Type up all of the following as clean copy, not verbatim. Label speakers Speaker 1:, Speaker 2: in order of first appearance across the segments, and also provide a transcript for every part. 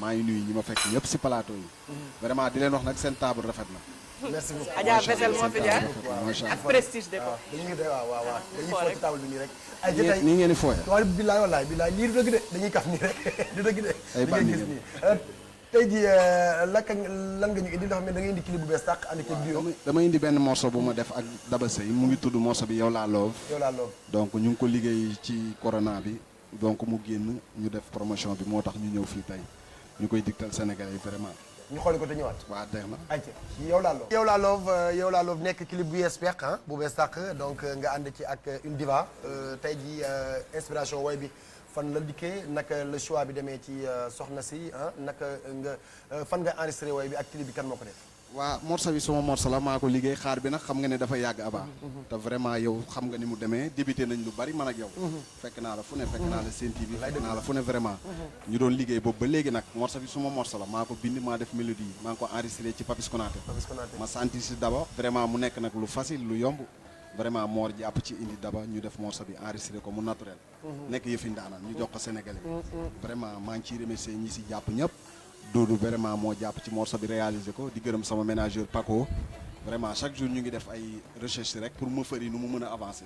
Speaker 1: maa ngi nuyu ñi ma fekk ñëpp si plateau yi. vraiment di leen wax nag seen table rafet na.
Speaker 2: merci beaucoup
Speaker 3: Adja Fesel moo fi jaar
Speaker 1: macha
Speaker 3: ak
Speaker 1: allah
Speaker 3: prestige de ko.
Speaker 2: dañuy waaw dañuy
Speaker 3: foo
Speaker 2: foo
Speaker 3: rek.
Speaker 2: ci table bi nii rek. ay jëtay
Speaker 1: nii ngeen di fooye.
Speaker 2: waaye billaay wallaay billaay lii du dëgg de dañuy kaf nii rek du dëgg de.
Speaker 1: Ay
Speaker 2: li
Speaker 1: bandi
Speaker 2: ngeen gis
Speaker 1: ngeen.
Speaker 2: nii tey jii lan nga ñu indi ndax da ngay indi clip bu bees tàq ànd ceeg duo
Speaker 1: dama indi benn morceau bu ma def ak Daba Sey mu ngi tudd morceau bi yow laa love.
Speaker 2: yow laa lool.
Speaker 1: donc ñu ngi ko liggéey ci corona bi donc mu génn ñu def promotion bi moo tax ñu ñëw fii tey ñu koy digtal Sénégalais yi vraiment.
Speaker 2: ñu xooli ko te ñëwaat.
Speaker 1: waa deex na.
Speaker 2: ayca yow laa loof. yow laa loof nekk clip bu yees peq ah bu bees tàq donc nga ànd ci ak une diva tey jii inspiration woy bi fan la dikkee naka le choix bi demee ci soxna si ah naka nga fan nga enregistré woy bi ak clip bi kan moo ko def.
Speaker 1: waa morceau bi suma morceau la maa ko liggéey xaar bi nag xam nga ne dafa yàgg Aba. te vraiment yow xam nga ni mu demee débuté nañ lu bari man ak yow. fekk naa la fu ne fekk naa la Sen TV fekk naa la fu ne vraiment. ñu doon liggéey boobu ba léegi nag morceau bi suma morceau la maa ko bind maa def mélodie yi maa ngi ko enregistré ci Papis Konaté. ma sentir si Daba vraiment mu nekk nag lu facile lu yomb. vraiment Mor jàpp ci indi Daba ñu def morceau bi enregistré ko mu naturel. nekk yëfi ndaanaan ñu jox ko Sénégalais. vraiment maa ngi ciy remercier ñi si jàpp ñëpp. Doudou vraiment moo jàpp ci morceau bi réalisé ko di gërëm sama ménageur Paco vraiment chaque jour ñu ngi def ay recherche rek pour ma fëri nu mu mën a avancer.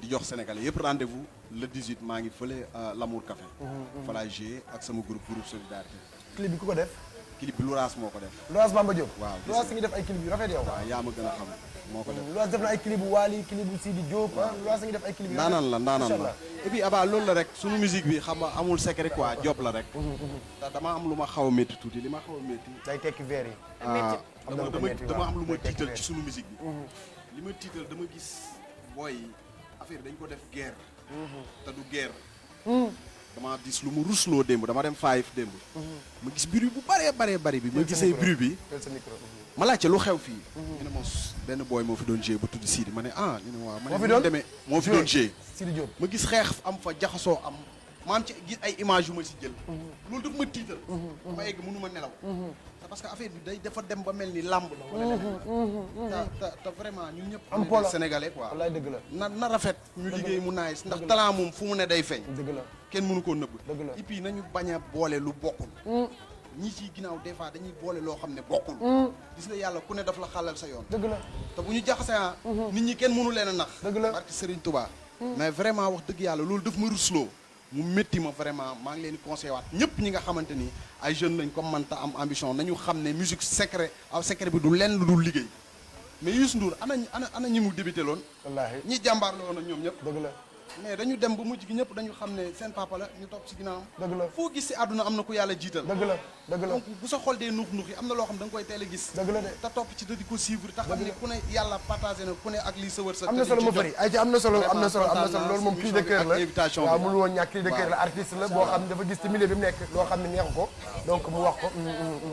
Speaker 1: di jox Sénégalais yëpp rendez-vous le 18 maa ngi fële L'Amour Café. fa laay joué ak sama groupe Solidarité.
Speaker 2: clip bi ku ko def.
Speaker 1: clip bi Louraas moo ko def.
Speaker 2: Loas Bamba Diop.
Speaker 1: waaw
Speaker 2: Loas ngi def ay clip yu rafet yow.
Speaker 1: waaw yaa ma gën a xam moo ko def.
Speaker 2: Loas def na ay clip bu Wally clip bu Sidi Diop ah Loas ngi def ay clip yu rafet.
Speaker 1: ndaanaan
Speaker 2: Macha
Speaker 1: la
Speaker 2: Allah.
Speaker 1: et puis Aba loolu la rek sunu musique bi xam nga amul secret quoi job la rek. te dama am lu ma xaw a métti tuuti li ma xaw a métti.
Speaker 2: day tekki verre yi.
Speaker 1: ah
Speaker 2: na lu ko métti
Speaker 1: dama
Speaker 2: waaw.
Speaker 1: am lu ma
Speaker 2: day tekki
Speaker 1: tiital
Speaker 2: verre.
Speaker 1: ci sunu musique bi. li ma tiital dama gis booy affaire dañ ko def guerre. te du guerre. dama gis lu mu rusloo démb dama dem Faayif démb. ma gis bruit bu bëree bëri bi. ma gisee bruit bi.
Speaker 2: Teel sa micro.
Speaker 1: ma laajte lu xew fii. ñu ne ma benn booy moo fi doon jouer ba tudd Sidi ma ne ah ñu ne waaw. ma ne
Speaker 2: moo fi
Speaker 1: nu
Speaker 2: doon
Speaker 1: mu demee moo fi doon jouer.
Speaker 2: Sidi Diop.
Speaker 1: ma gis xeex am fa jaxasoo am ma am ci gis ay image yu ma si jël. loolu daf ma tiital. ma egg mënu ma nelaw. c'est parce que affaire bi day dafa dem ba mel ni làmb la. wala leneen. te vraiment ñun ñëpp.
Speaker 2: am polo
Speaker 1: sénégalais quoi.
Speaker 2: wallaay dëgg la.
Speaker 1: na rafet. ñu liggéey mu naaj ndax talent moom fu mu ne day feeñ.
Speaker 2: dëgg la.
Speaker 1: kenn mënu koo nëbb.
Speaker 2: dëgg la.
Speaker 1: et puis nañu bañ a boole lu bokkul. ñi ci ginnaaw des fois dañuy boole loo xam ne bokkul. gis nga yàlla ku ne daf la xalal sa yoon.
Speaker 2: dëgg la.
Speaker 1: te bu ñu jaxasee nit ñi kenn mënu leen a nax.
Speaker 2: dëgg la.
Speaker 1: barke Serigne Touba. mais vraiment wax dëgg yàlla loolu daf ma rusloo. mu métti ma vraiment maa ngi leen di conseillé waat ñëpp ñi nga xamante ni ay jeunes lañ comme man ta am ambition nañu xam ne musique secret bi du lenn lu dul liggéey. mais Youssou Ndour ana ñi mu débuté loon.
Speaker 2: wallaahi
Speaker 1: ñi jàmbaar la woon ak ñoom ñëpp.
Speaker 2: dëgg la.
Speaker 1: mais dañu dem ba mujj gi ñëpp dañu xam ne seen papa la ñu topp si ginnaawam.
Speaker 2: dëgg la.
Speaker 1: foo gis si àdduna am na ku yàlla jiital.
Speaker 2: dëgg la. dëgg la.
Speaker 1: donc bu sa xol dee nuux nuux yi am na loo xam da nga koy teel a gis.
Speaker 2: dëgg la de.
Speaker 1: te topp ci da di ko suivre te xam ne ku ne yàlla partagé na ku ne ak lii sa wërsëg.
Speaker 2: am na solo ma bëri ay ci am na solo am na solo am na solo loolu moom cri de cœur la
Speaker 1: invitation
Speaker 2: waaw mënu woon ñàkk cri de cœur la artiste la boo xam ne dafa gis ci milieu bi mu nekk loo xam ne neexu ko donc mu wax ko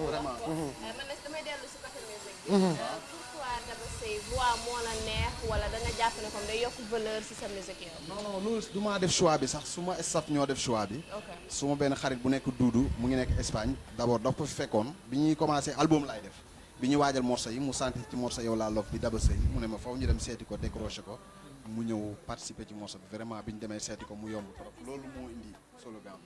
Speaker 1: vraiment.
Speaker 4: man nag damay dellu si côté musique bi. pourquoi Daba Sey voix moo la neex wala da nga jàpp ne comme day yokk valeur si sa musique yow.
Speaker 1: non non loolu du maa def choix bi sax su ma staff ñoo def choix bi.
Speaker 4: ok
Speaker 1: su ma benn xarit bu nekk Doudou mu ngi nekk Espagne d'abord daf ko fi fekkoon bi ñuy commencé album laay def bi ñuy waajal morceau yi mu sentir ci morceau yow laa love bi Daba Sey mu ne ma faw ñu dem seeti ko décroché ko mu ñëw participer ci morceau bi vraiment bi ñu demee seeti ko mu yomb trop loolu moo indi solo bi am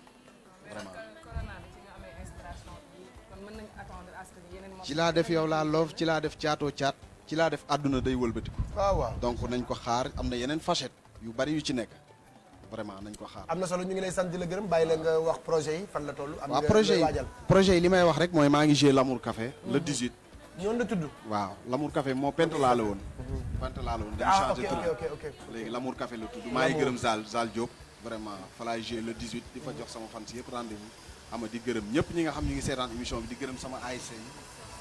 Speaker 1: vraiment.
Speaker 3: corona bi ci nga amee inspiration bi kon mën nañu attendre à ce que yeneen
Speaker 1: ci laa def yow laa love ci laa def caatoo caat ci laa def àdduna day wëlbatiku.
Speaker 2: waaw waaw
Speaker 1: donc nañ ko xaar am na yeneen facette yu bari yu ci nekk vraiment nañ ko xaar.
Speaker 2: am na solo ñu ngi lay sant di la gërëm bàyyi la nga wax projet yi fan la toll am
Speaker 1: waaw
Speaker 2: nga
Speaker 1: projet
Speaker 2: waajal
Speaker 1: yi projet yi li may wax rek mooy maa ngi joué L'Amour Café le 18.
Speaker 2: ñoon la tudd
Speaker 1: waaw L'Amour Café moo pent laa la woon. pent laa la woon dañu
Speaker 2: ah
Speaker 1: changé
Speaker 2: ok
Speaker 1: tur
Speaker 2: ok ok
Speaker 1: léegi L'Amour Café la tudd maa ngi gërëm Zal Diop vraiment fa laay joué le 18 di fa jox sama fans yëpp rendez-vous ama di gërëm ñëpp ñi nga xam ñu ngi seetaan émission bi di gërëm sama ASC yi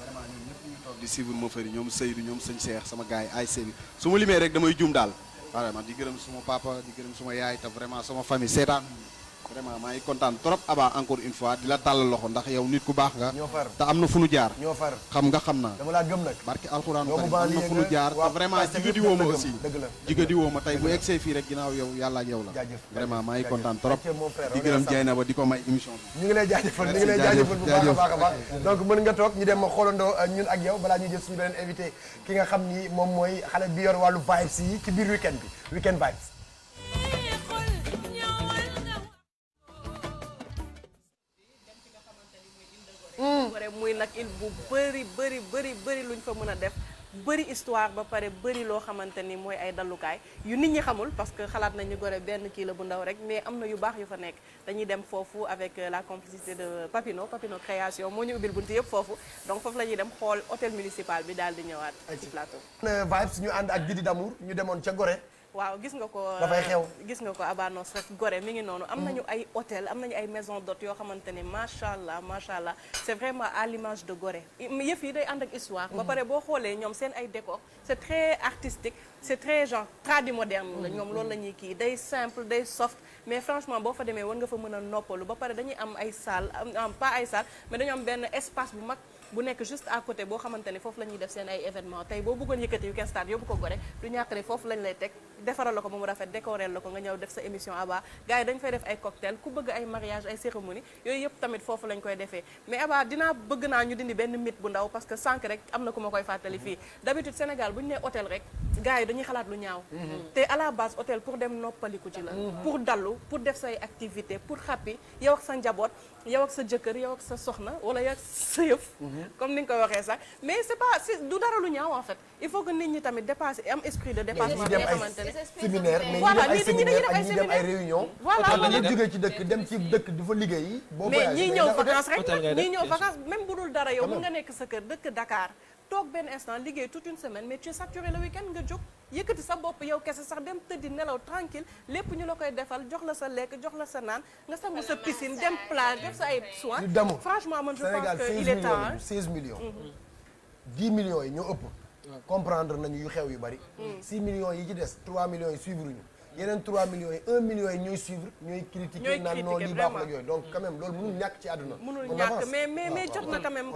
Speaker 1: vraiment ñoom ñëpp ñu ngi toog di suivre ma fëri ñoom Seydou ñoom sëñ Cheikh sama gars yi ASC bi su ma limee rek damay juum daal vraiment di gërëm suma papa di gërëm suma yaay te vraiment sama famille seetaan vraiment maa ngi kontaan trop Aba encore une fois di la tàllal loxo ndax yow nit ku baax nga
Speaker 2: ñoo far
Speaker 1: te am na fu nu jaar
Speaker 2: ñoo far
Speaker 1: xam naa
Speaker 2: dama laa gëm nag
Speaker 1: barke alxuraan
Speaker 2: doomu
Speaker 1: karim am na
Speaker 2: banlieue
Speaker 1: fu nu
Speaker 2: nga,
Speaker 1: jaar
Speaker 2: waa
Speaker 1: te vraiment
Speaker 2: Pastef
Speaker 1: jigadi
Speaker 2: yëpp
Speaker 1: woo ma
Speaker 2: la gëm.
Speaker 1: aussi
Speaker 2: dëgg la
Speaker 1: jigadi woo ma tey bu egsee fii rek ginnaaw yow yàlla ak yow la
Speaker 2: jaajëf
Speaker 1: vraiment maa ngi
Speaker 2: jaajëf.
Speaker 1: kontaan trop
Speaker 2: Ayca mon frère,
Speaker 1: di
Speaker 2: on
Speaker 1: gërëm
Speaker 2: est ensemble.
Speaker 1: Dieynaba di ko may émission bi
Speaker 2: ñu ngi lay jaajëfal ñu ngi
Speaker 1: Merci,
Speaker 2: lay jaajëfal bu baax a
Speaker 1: jaajëf,
Speaker 2: baax a baax donc mën nga toog ñu dem xoolandoo ñun ak yow balaa ñuy jël suñu beneen invité ki nga xam ni moom mooy xale bi yor wàllu vibes yi ci biir weekend bi weekend vibes
Speaker 5: Gorée muy nag île bu bëri luñ fa mën a def bëri histoire ba pare bëri loo xamante ni mooy ay dallukaay yu nit ñi xamul parce que xalaat nañu Gorée benn kii la bu ndaw rek mais am na yu baax yu fa nekk dañuy dem foofu avec la complicité de Papino création moo ñu ubbil buntu yëpp foofu donc foofu la ñuy dem xool hôtel municipal bi daal di ñëwaat ci plateau.
Speaker 2: vibes ñu ànd ak Didi Damour ñu demoon ca Gorée.
Speaker 5: waaw gis nga ko
Speaker 2: dafay xew
Speaker 5: gis nga ko Abanos rek Gorée mi ngi noonu am nañu ay hôtel am nañu ay maison d'hôtes yoo xamante ne macha allah c'est vraiment à l'image de Gorée yëf yi day ànd ak histoire ba pare boo xoolee ñoom seen ay décor c'est très artistique c'est très genre tradi moderne la ñoom loolu la ñuy kii day simple day soft mais franchement boo fa demee war nga fa mën a noppalu ba pare dañuy am ay salle pas ay salle mais dañu am benn espace bu mag bu nekk juste à côté boo xamante ne foofu la ñuy def seen ay événement tey boo bëggoon yëkkati Weekend Stars yóbbu ko Gorée du ñàkk ne foofu lañ lay teg defaral la ko ba mu rafet décorer la ko nga ñëw def sa émission Abba gars yi dañ fay def ay cocktail ku bëgg ay mariage ay cérémonie yooyu yëpp tamit foofu lañ koy defee mais Abba bëgg naa ñu dindi benn mythe bu ndaw parce que sànq rek am na ku ma koy fàttali fii d'habitude Sénégal bu ñu nee hôtel rek gars yi dañuy xalaat lu ñaaw te à la base hôtel pour dem noppaliku ci la pour dallu pour def say activité pour xappi yow ak sa njaboot yow ak sa jëkkër yow ak sa soxna wala yow ak sa yëf comme ni nga ko waxee sax mais c'est du dara lu ñaaw en fait il faut que nit ñi tamit dépasser am esprit de dépassement bi nga xamante ne
Speaker 2: séminaire mais ñi dem ay séminaire ak ñi dem ay réunion dañuy jógee ci dëkk dem ci dëkk di fa liggéey
Speaker 5: mais ñii ñëw vacances rek ñii ñëw vacances même bu dul dara yow mën nga nekk sa kër dëkk Dakar toog benn instant liggéey toute une semaine mais tu es saturé le week-end nga jóg yëkkati sa bopp yow kese sax dem tëddi nelaw tranquille lépp ñu la koy defal jox la sa lekk jox la sa naan nga sangu sa piscine dem plage def sa ay soins franchement man je pense que il est temps
Speaker 2: 16 millions 10 millions yi ñoo ëpp comprendre nañu yu xew yu bari 6 millions yi ci des 3 millions yi suivre ñu yeneen 3 millions yi 1 million yi ñooy suivre ñooy critiquer naan non lii baaxul ak yooyu donc quand même loolu mënul ñàkk ci àdduna
Speaker 5: mënul ñàkk mais jot na quand même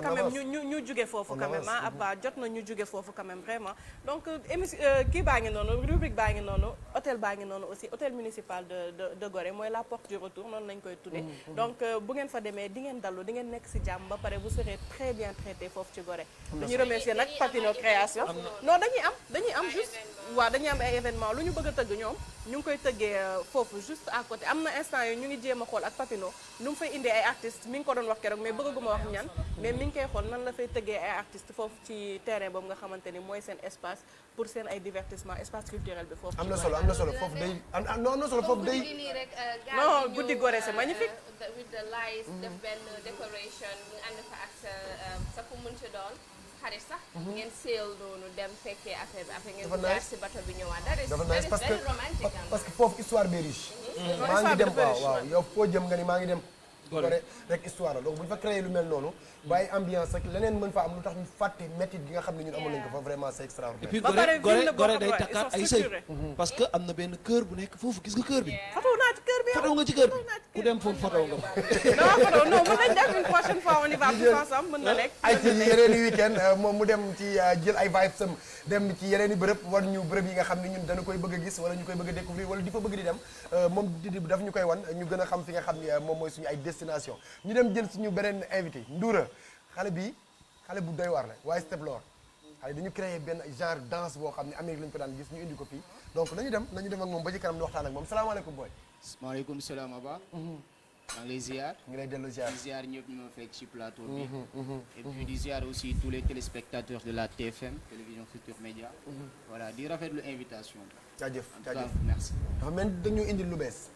Speaker 5: ñu jóge foofu quand même ah Abba jot na ñu jóge foofu quand même vraiment donc émission kii baa ngi noonu rubrique baa ngi noonu hôtel baa ngi noonu aussi hôtel municipal de Gorée mooy la porte du retour noonu lañ koy tuddee donc bu ngeen fa demee di ngeen dallu di ngeen nekk si jàmm ba pare vous serez très bien traité foofu ci Gorée dañuy remercier nag Papino création non dañuy am juste waaw dañuy am ay événement lu ñu bëgg a tëgg ñoom ñu ngi koy tëggee foofu juste à côté am na instant yooyu ñu ngi jéem a xool ak Papino nu mu fay indee ay artistes mi ngi ko doon wax keroog mais bëgguma wax ñan mais mi ngi koy xool nan la fay tëggee ay artistes foofu ci terrain boobu nga xamante ni mooy seen espace pour seen ay divertissement espace culturel bi foofu.
Speaker 2: am na solo foofu day am na solo foofu day.
Speaker 5: non guddi Gorée c'est magnifique.
Speaker 4: with the lights def benn décoration nga ànd fa ak sa ku mën ci doon. xarit sax ngeen seel noonu dem fekkee affaire bi après ngeen jaar si bateau bi ñëwaat
Speaker 2: dafa nice parce que foofu histoire bi riche maa ngi dem waaw yow foo jëm nga ni maa ngi dem Gorée rek histoire la donc bu ñu fa créé lu mel noonu bàyyi ambiance ak leneen mën fa am lu tax ñu fàtte métit gi nga xam ne ñun amoon nañ ko fa vraiment c'est extraordinaire
Speaker 6: et puis Gorée day takkaat ay sëy parce que am na benn kër bu nekk foofu gis nga kër bi
Speaker 5: photo naa ci kër bi
Speaker 6: photo nga ci kër bi ku dem foofu photo nga
Speaker 5: non mën nañ def une prochaine fois on y va tous ensemble mën na nekk
Speaker 2: ay ci yeneen i week-end moom mu dem ci jël ay vibes sam dem ci yeneen i bërëb war ñu bërëb yi nga xam ne ñun dana koy bëgg a gis wala ñu koy bëgg a découvrir wala di fa bëgg di dem moom di daf ñu koy wan ñu gën a xam fi nga xam ne moom mooy suñu ay destination ñu dem jël suñu beneen invité Ndoura xale bu doy waar la waaye step lor xale dañu créé benn genre danse boo xam ne Amérique lañu ko daan gis ñu indi ko fii donc nañu dem ak moom ba ci kanam di waxtaan ak moom salaamaaleykum booy.
Speaker 7: maaleykum salaam Abba. maa ngi lay ziar.
Speaker 2: ngi lay dellu ziar
Speaker 7: di ziar ñëpp ñu ma fekk ci plateau bi. et puis di ziar aussi tous les téléspectateurs de la TFM télévision Futurs Médias. voilà di rafetlu invitation bi.
Speaker 2: jaajëf
Speaker 7: merci.
Speaker 2: dafa mel dañu indi lu bees.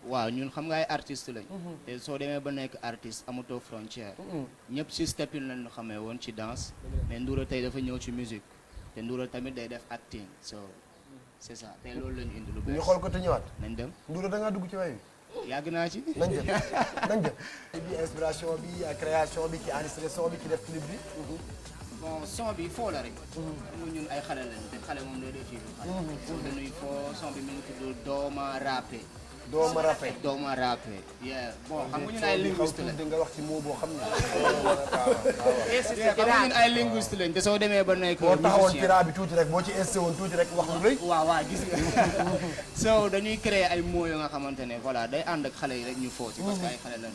Speaker 7: waaw ñun xam nga ay artistes lañ. te soo demee ba nekk artiste amatoo frontière. ñëpp ci stepin lañ ñu xamee woon ci danse. mais Ndoura tey dafa ñëw ci musique te Ndoura tamit day def acting so c'est ça tey loolu lañu indi lu bees.
Speaker 2: ñu xool ko te ñëwaat.
Speaker 7: nañ dem
Speaker 2: Ndoura da ngaa dugg ci way bi.
Speaker 7: yàgg naa ci.
Speaker 2: nañ jël bi inspiration bi création bi ki enregistré son bi ki def clip bi.
Speaker 7: bon son bi foo la rek. xam nga ñun ay xale lañ te xale moom day def ci xale. so dañuy foo son bi mi ngi tudd Dooma Rappé.
Speaker 2: Dooma Rappé.
Speaker 7: Dooma Rappé. bon xam nga ñun ay linguiste lañ.
Speaker 2: nga wax ci mot boo xam ne.
Speaker 7: xam nga ñun ay linguiste lañ te soo demee ba nekk.
Speaker 2: boo taxawoon pira bi tuuti rek boo ci insté woon tuuti rek wax lu rëy.
Speaker 7: waaw gis nga. so dañuy créer ay mots yoo nga xamante ne voilà day ànd ak xale yi rek ñu foo ci parce que ay xale lañ.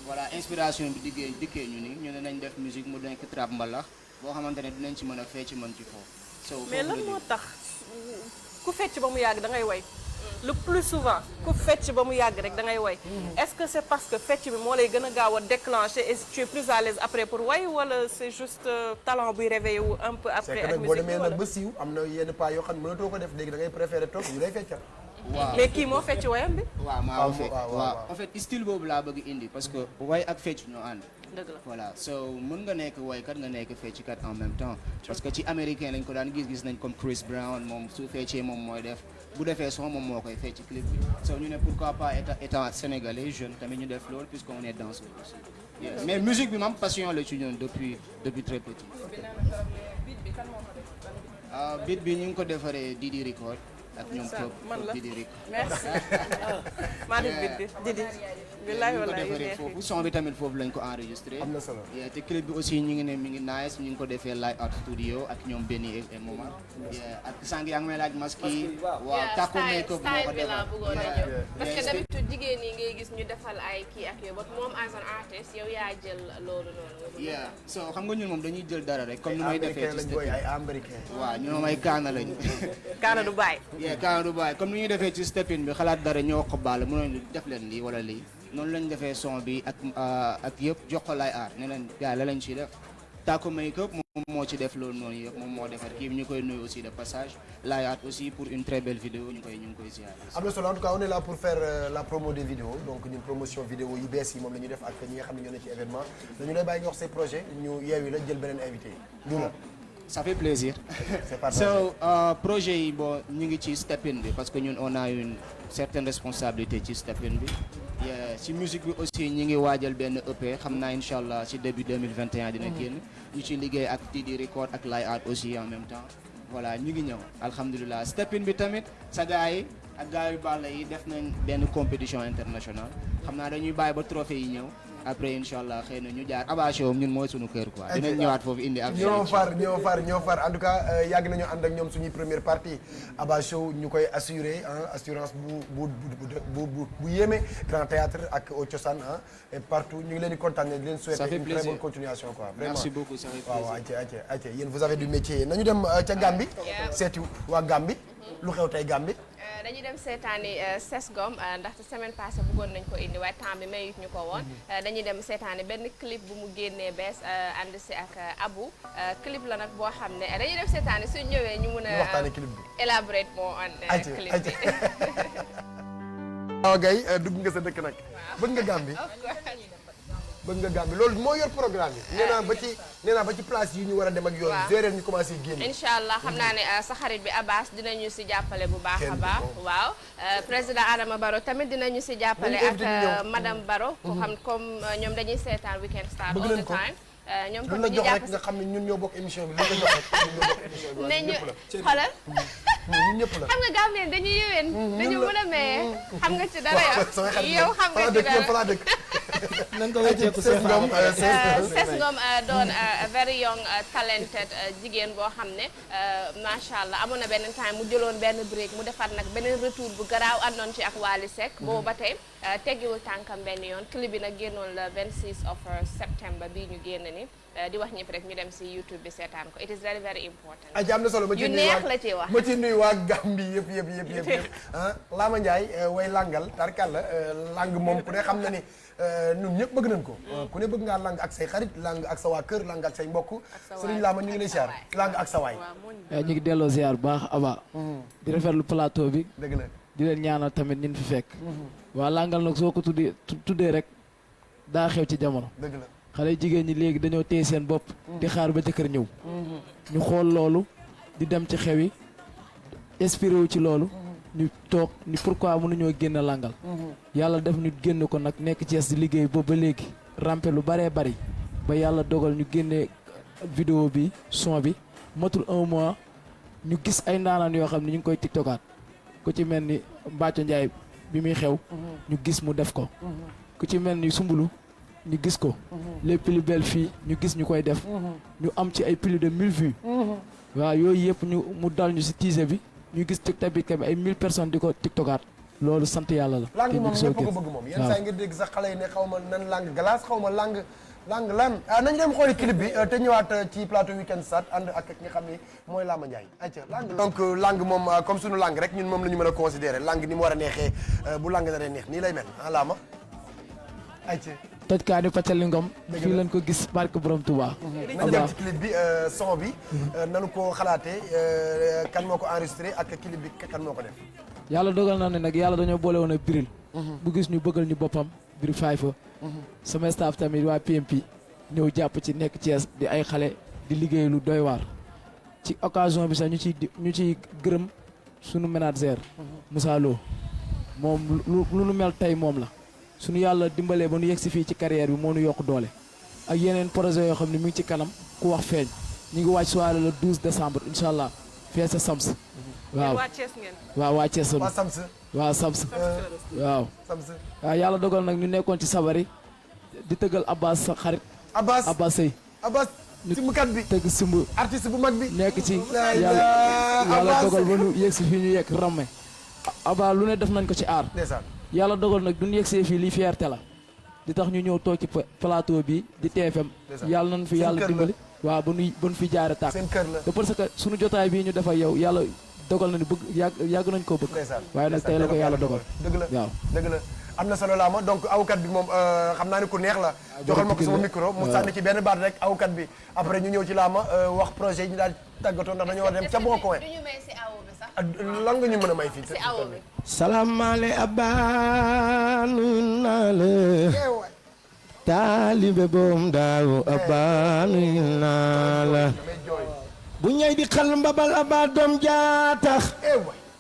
Speaker 7: voilà inspiration bi dikkee ñu ni ñu ne nañ def musique mu nekk trap mbalax boo xamante ne dinañ ci mën a fecc mën ci foofu.
Speaker 5: mais lan moo tax ku fecc ba mu yàgg da ngay way. le plus souvent ku fecc ba mu yàgg rek da ngay woy est-ce que c'est parce que fecc bi moo lay gën a gaaw a déclencher et tu es plus à l'aise après pour woy wala c'est juste talent buy réveillé wu un peu après ak
Speaker 2: boo demee nag ba siiw am na yenn pas yoo xam ne mënatoo ko def léegi da ngay préférer toog ñu lay feccal.
Speaker 7: waaw
Speaker 5: mais kii moo fecc woyam bi
Speaker 7: waaw maa fekk
Speaker 2: waaw.
Speaker 7: waaw en fait style boobu laa bëgg indi parce que way ak fecc ñoo ànd.
Speaker 5: dëgg la
Speaker 7: voilà so mën nga nekk waykat nga nekk fecckat en même temps parce que ci américain lañ ko daan gis nañ comme Chris Brown moom su feccee moom mooy def bu defee son moom moo koy fecc clip bi so ñu ne pourquoi pas étant sénégalais jeune tamit ñu def loolu puisqu'on est danseur aussi mais musique bi moom passion la ci ñun depuis très petit beat bi ñu ngi ko defaree Didi Record ak ñoom
Speaker 5: Ça,
Speaker 7: Top
Speaker 5: man la.
Speaker 7: Didi Record
Speaker 5: merci maa def bit bi Didi billahi
Speaker 7: ñu ngi ko
Speaker 5: wallahi
Speaker 7: defaree foofu son bi tamit foofu lañ ko enregistré
Speaker 2: am na solo.
Speaker 7: te clip bi aussi ñu ngi ne mi ngi nice ñu ngi ko defee Light Art Studio ak ñoom Benny et Momar ak sànq yaa ngi may laaj masque yi waaw Taco Makeup moo ko
Speaker 4: style bi laa
Speaker 7: defar
Speaker 4: bëggoon a ñëw parce que
Speaker 7: Yeah.
Speaker 4: d'habitude jigéen ñi ngay gis ñu defal ay kii ak yooyu ba moom as an artist yow yaa jël loolu noonu
Speaker 7: yeah so xam nga ñun moom dañuy jël dara rek comme ni may defee
Speaker 2: américain
Speaker 7: ci
Speaker 2: lañ booy
Speaker 7: step
Speaker 2: ay américain.
Speaker 7: waaw ñoo may kaana lañ
Speaker 5: kaana du bàyyi
Speaker 7: yeah kaana du bàyyi comme ni ñuy defee ci stepin bi xalaat dara ñoo ko baal mënoon def leen lii wala lii noonu lañ defee son bi ak yëpp jox ko Light Art ne leen gars la lañ ciy def Taco Makeup moom moo ci def loolu noonu yëpp moom moo defar kii bi ñu koy nuyu aussi de passage Light Art aussi pour une très belle vidéo ñu ngi koy ziar
Speaker 2: am na solo en tout cas on est là pour faire la promo des vidéos donc ñun promotion vidéo yu bees yi moom la ñuy def ak ñi nga xam ne ñoo ne ci événement dañu lay bàyyi nga wax say projet ñu yeewi la jël beneen invité yi.
Speaker 7: ça fait plaisir
Speaker 2: C'est partagé.
Speaker 7: so projet yi bon ñu ngi ci step-in bi parce que ñun on a une certaine responsabilité ci step-in bi ci musique bi aussi ñu ngi waajal benn EP xam naa incha allah ci début 2021 dina génn ñu ci liggéey ak Didi Record ak Light Art aussi en même temps voilà ñu ngi ñëw alhamdulilah step-in bi tamit sa gars yi ak gars yu baax la yi def nañ benn compétition internationale xam naa dañuy bàyyi ba trophée yi ñëw après incha allah xëy na ñu jaar Abba Show ñun mooy suñu kër quoi dinañ ñëwaat foofu indi ak
Speaker 2: ñoo far en tout cas yàgg nañu ànd ak ñoom suñuy première partie Abba Show ñu koy assuré assurance bu yéeme Grand Théâtre ak au Cosaan et partout ñu ngi leen di kontaanee di leen souhaiter une très bonne continuation quoi vraiment
Speaker 7: merci beaucoup ça fait plaisir
Speaker 2: waaw ayca yéen vous avez du métier nañu dem ca Gambie seeti waa Gambie lu xew tey Gambie
Speaker 4: dañuy dem seetaani Sesgom ndaxte semaine passée bëggoon nañ ko indi waaye temps bi mayut ñu ko woon dañuy dem seetaani benn clip bu mu génnee bees ànd si ak Abou clip la nag boo xam ne dañuy dem seetaani suñ ñëwee ñu mun a
Speaker 2: waxtaane clip bi
Speaker 4: élaborate moo on clip bi
Speaker 2: waaw gay dugg nga sa dëkk nag bëgg nga Gambie bëgg nga Gambie loolu moo yor programme yi nee naa ba ci place yi ñu war a dem ak yooyu gérer ñu commencé génn
Speaker 4: incha allah xam naa ne sa xarit bi Abbas dinañu si jàppale bu baax a baax waaw président Adama Barrow tamit dinañu si jàppale ak madame Barrow ku xam comme ñoom dañuy seetaan Weekend Star all the time ñoom
Speaker 2: lu la jox rek nga xam ne ñun ñoo bokk émission bi lu la jox rek ñun ñoo bokk émission bi
Speaker 4: ne ñu xoolal
Speaker 2: ñun ñëpp la
Speaker 4: xam nga Gambien dañu yéwén dañu mën a maye xam nga ci dara yow xam nga ci dara
Speaker 2: fa la dëkk
Speaker 6: nañ ko wecceeku
Speaker 4: Sesgom doon very young talented jigéen boo xam ne macha allah amoon na benn time mu jëloon benn break mu defaat nag beneen retour bu garaaw àndoon ci ak Wally Seck boobu ba tey teggiwul tànkam benn yoon clip bi nag génnoon le 26 of September bii ñu génn ni di wax ñëpp rek ñu dem si YouTube bi seetaan ko it is very very important
Speaker 2: ay am na solo
Speaker 4: yu neex la ci wax
Speaker 2: ma ci nuyu waa Gambie yëpp Lama Ndiaye way langal tarkalla lang moom ku ne xam na ni ñun ñëpp bëgg nañ ko ku ne bëgg ngaa lang ak say xarit lang ak sa waa kër lang ak say mbokk Serigne Lama ñu ngi lay siyaar lang ak sa waay
Speaker 8: ñu ngi delloo ziar bu baax Aba di rafetlu plateau bi
Speaker 2: dëgg la
Speaker 8: di leen ñaanal tamit ñin fi fekk waa langal nag soo ko tuddee rek daa xew ci jamono
Speaker 2: dëgg la
Speaker 8: xale jigéen ñi léegi dañoo téye seen bopp di xaar ba jëkkër ñëw ñu xool loolu di dem ci xew yi inspiré wu ci loolu ñu toog ni pourquoi mënuñoo génn langal yàlla def ñu génn ko nag nekk Thiès di liggéey boobu ba léegi rampe lu baree bari ba yàlla dogal ñu génnee vidéo bi son bi matul 1 mois ñu gis ay ndaanaan yoo xam ne ñu ngi koy tiktokaat ku ci mel ni Mbacco Ndiaye bi muy xew ñu gis mu def ko ku ci mel ni Sumbulu ñu gis ko les plus belles filles ñu gis ñu koy def ñu am ci ay plus de 1000 vues waaw yooyu yëpp ñu mu dal ñu si teaser bi ñu gis tiktok bi ay 1000 personnes di ko tiktokaat loolu sant yàlla la
Speaker 2: lang moom ñëpp ko bëgg moom yenn saa yi nga dégg sax xale yi ne xaw ma nan lang glace xaw ma lang lang nañu dem xooli clip bi te ñëwaat ci plateau Weekend Stars ànd ak ki nga xam ni mooy Lama Ndiaye ayca lang donc lang moom comme suñu lang rek ñun moom la ñu mën a considérer lang ni mu war a neexee bu lang naree neex nii lay mel ah Lama ayca
Speaker 8: toj kaa ni pàccali ngom fii lañ ko gis barke borom Touba.
Speaker 2: nañu dem ci clip bi son bi nanu ko xalaatee kan moo ko enregistré ak clip bi kan moo ko def
Speaker 8: yàlla dogal na ne nag yàlla dañoo boole woon a biril bu gis ñu bëggal ñu boppam bir faay fa sama staff tamit waa PMP ñëw jàpp ci nekk Thiès di ay xale di liggéey lu doy waar ci occasion bi sax ñu ciy gërëm sunu manager Moussa Lo moom lu nu mel tey moom la suñu yàlla dimbalee ba nu yegg si fii ci carrière bi moo nu yokk doole ak yeneen projet yoo xam ne mi ngi ci kanam ku wax feeñ ñu ngi wàcc soirée le 12 décembre incha allah fee sa Sams waaw waaw waa Thiès
Speaker 2: waa Sams
Speaker 8: waaw Sams waaw
Speaker 2: Sams
Speaker 8: waaw yàlla dogal nag ñu nekkoon ci sabari di tëggal Abbas sa xarit Abbas Sey
Speaker 2: Abbas simbkat bi
Speaker 8: tëgg simb
Speaker 2: artiste bu mag bi
Speaker 8: nekk ci yàlla dogal ba nu yegg si fii ñu yegg ramme Abba lu ne def nañ ko ci aar yàlla dogal nag duñu yegsee fii lii fierté la di tax ñu ñëw toog ci plateau bi di TFM yàlla nañ fi yàlla dimbali waaw ba nu fi jaare tàkk te parce que suñu jotaay bii ñu def ak yow yàlla dogal na ni bëgg yàgg nañ koo bëgg waaye nag tey la ko yàlla dogal
Speaker 2: dëgg la
Speaker 8: waaw
Speaker 2: dëgg la am na solo Lama donc awkat bi moom xam naa ni ku neex la joxal ma ko sama micro mu sànni ci benn baat rek awkat bi après ñu ñëw ci Lama wax projet yi ñu daal tàggatoo ndax dañoo war a dem ca bon coin lan nga ñu mën a may fii
Speaker 9: salaamale Abba nuyu naa la taalibe boom daaw Abba nuyu naa la bu ñëy di xal mbabal Abba doom jaatax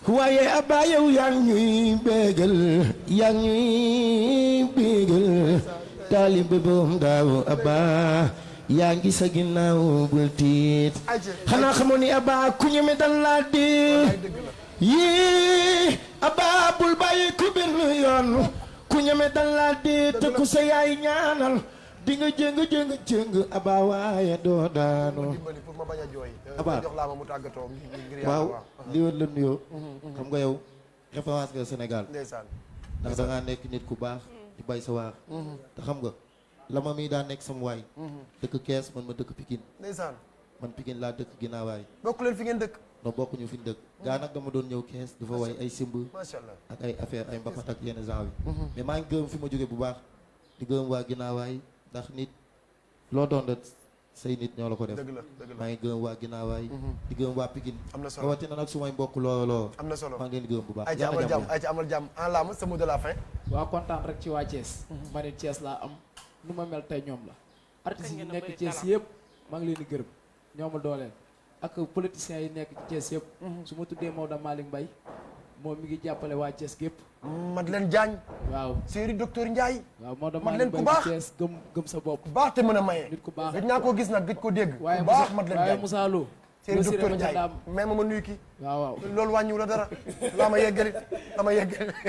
Speaker 9: waaye Abba yow yaa ngi ñuy bégal taalibe boom daaw Abba yaa ngi sa ginnaaw bul tiit xanaa xamoon ni Abba ku ñeme dal laa di yii Abba bul bàyyi ku benn yoon ku ñeme dal laa di te ku sa yaay ñaanal di nga jëng Abba waaye doo daanu Abba waaw li woon la nuyoo xam nga yow référence nga Sénégal ndax da ngaa nekk nit ku baax di bay sa waar te xam nga Lama mi daa nekk sama waay dëkk Kees man ma dëkk Pikine
Speaker 2: ndeysaan
Speaker 9: man Pikine laa dëkk ginnaawaay
Speaker 2: bokk leen fi ngeen dëkk
Speaker 9: non bokkuñu fi ñu dëkk gaa nag dama doon ñëw Kees di fa way ay simb
Speaker 2: macha allah
Speaker 9: ak ay affaire ay mbapat ak yenn genre yi mais maa ngi gërëm fi ma jóge bu baax di gërëm waa ginnaawaay ndax nit loo doon rek say nit ñoo la ko def maa ngi gërëm waa ginnaawaay di gërëm waa Pikine
Speaker 2: am na solo
Speaker 9: rawatina nag su may mbokk looloo
Speaker 2: am na solo
Speaker 9: maa ngi leen di gërëm bu baax
Speaker 2: ay ci amal jàmm en Lama sa mot de la fin
Speaker 8: waa kontaan rek ci waa Thiès ma ne Thiès laa am nu ma mel tey ñoom la artistes yi nekk Thiès yëpp maa ngi leen di gërëm ñoo ma dooleel ak politiciens yi nekk Thiès yëpp su ma tuddee Maodo Malick Mbaye moom mi ngi jàppale waa Thiès gépp
Speaker 2: Madeleine Diagne
Speaker 8: waaw
Speaker 2: séeri docteur Ndiaye
Speaker 8: waaw Maodo
Speaker 2: Madeleine
Speaker 8: Malick
Speaker 2: ku
Speaker 8: Mbaye
Speaker 2: baax
Speaker 8: Thiès gëm sa bopp
Speaker 2: baax te mën a maye
Speaker 8: nit ku baax
Speaker 2: gëj naa koo gis nag gëj ko dégg
Speaker 8: waaye
Speaker 2: baax Madeleine Diagne
Speaker 8: Moussa Lo
Speaker 2: séeri docteur Ndiaye mais ma nuyu kii
Speaker 8: waaw
Speaker 2: loolu wàññiwu la dara Lama yeggali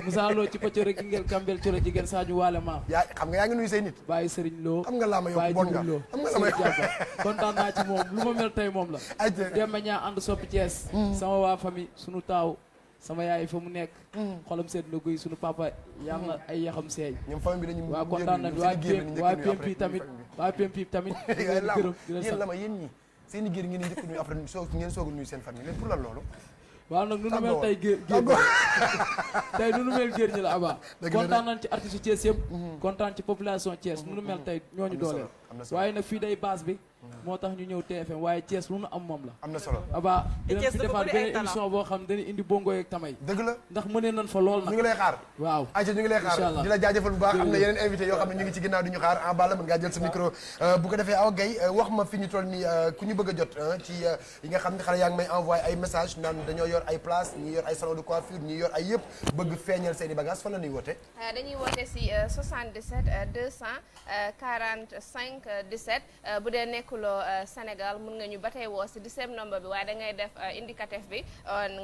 Speaker 8: Moussa Lo ci pëccëre gi ngeen kambel coro jigéen Sadio Waale ma
Speaker 2: yaa xam nga yaa ngi nuyu say nit
Speaker 8: bàyyi Serigne Lo
Speaker 2: xam nga Lama yow bon nga
Speaker 8: xam nga Lama kontaan naa ci moom lu ma mel tey moom la Demba ñaa ànd soppi Thiès sama waa famille sunu taaw sama yaay fa mu nekk xolam seet na guy sunu papa yàlla ay yaxam seey
Speaker 2: ñoom famille bi dañu
Speaker 8: waa kontaan nañ waa PMP tamit waa PMP tamit gërëm di la sant
Speaker 2: Lama yéen ñi seen i géer ngeen di njëkk nuyu après ngeen soog a nuyu seen famille leen pour lan loolu
Speaker 8: waaw nag nu nu mel tey géer tey nu nu mel géer ñi la Abba kontaan nañ ci artiste Thiès yëpp kontaan ci population Thiès nu nu mel tey ñooñu dooleel waaye nag fii day base bi moo tax ñu ñëw TFM waaye Thiès lu nu am moom la
Speaker 2: am na solo
Speaker 8: Abba dinañ fi defaat beneen émission boo xam ne dañuy indi bongo yeeg tamay
Speaker 2: dëgg la
Speaker 8: ndax mënee nañ fa lool nag
Speaker 2: ñu ngi lay xaar
Speaker 8: waaw
Speaker 2: ayca ñu ngi lay xaar di la jaajëfal bu baax am na yeneen invité yoo xam ne ñu ngi ci ginnaaw di ñu xaar en bala mën ngaa jël sa micro bu ko defee Awa Gaye wax ma fi ñu toll nii ku ñu bëgg a jot ci yi nga xam ne xale yaa ngi may envoyé ay message naan dañoo yor ay place ñi yor ay salon de coiffure ñi yor ay yëpp bëgg feeñal seen i bagage fan la ñuy woote
Speaker 4: dañuy woote si 77 245 17 bu dee nekkuloo Sénégal mun nga ñu ba tey woo si 17 number bi waaye da ngay def indicatif bi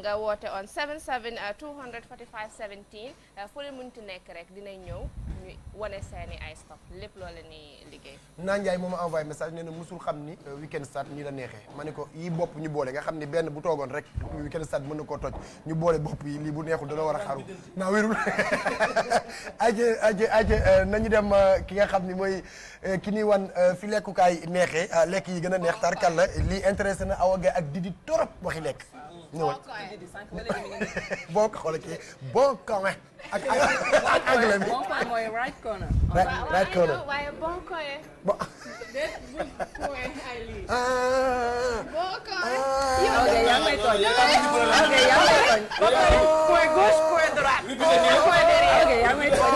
Speaker 4: nga woote on 77 245 17 fu leen mënti nekk rek dinañ ñëw ñu ñuy wane seeni ay stock lépp loo leen di liggéey.
Speaker 2: Naa Ndiaye moo ma envoyé message nee na musul xam ni Weekend Stars nii la neexee ma ne ko yi bopp ñu boole nga xam ni benn bu toogoon rek Weekend Stars mën na koo toj ñu boole bopp yi lii bu neexul dana war a xaru naa wérul aje nañu dem ki nga xam ni mooy ki ñuy wan fi lekkukaay neexee lekk yi gën a neex tarkal la lii intéressé na Awa Gaye ak Didi torop waxi lekk ñëwal boo ko xoolee kii bon coin ak anglais bi
Speaker 3: bon coin mooy right corner.
Speaker 2: right corner
Speaker 4: waaye bon coin.
Speaker 2: bon.
Speaker 4: bon coin.
Speaker 3: ok yaa ngi may tooñ. ok yaa ngi may tooñ. coin gauche coin droite. coin derrière. ok yaa ngi may tooñ.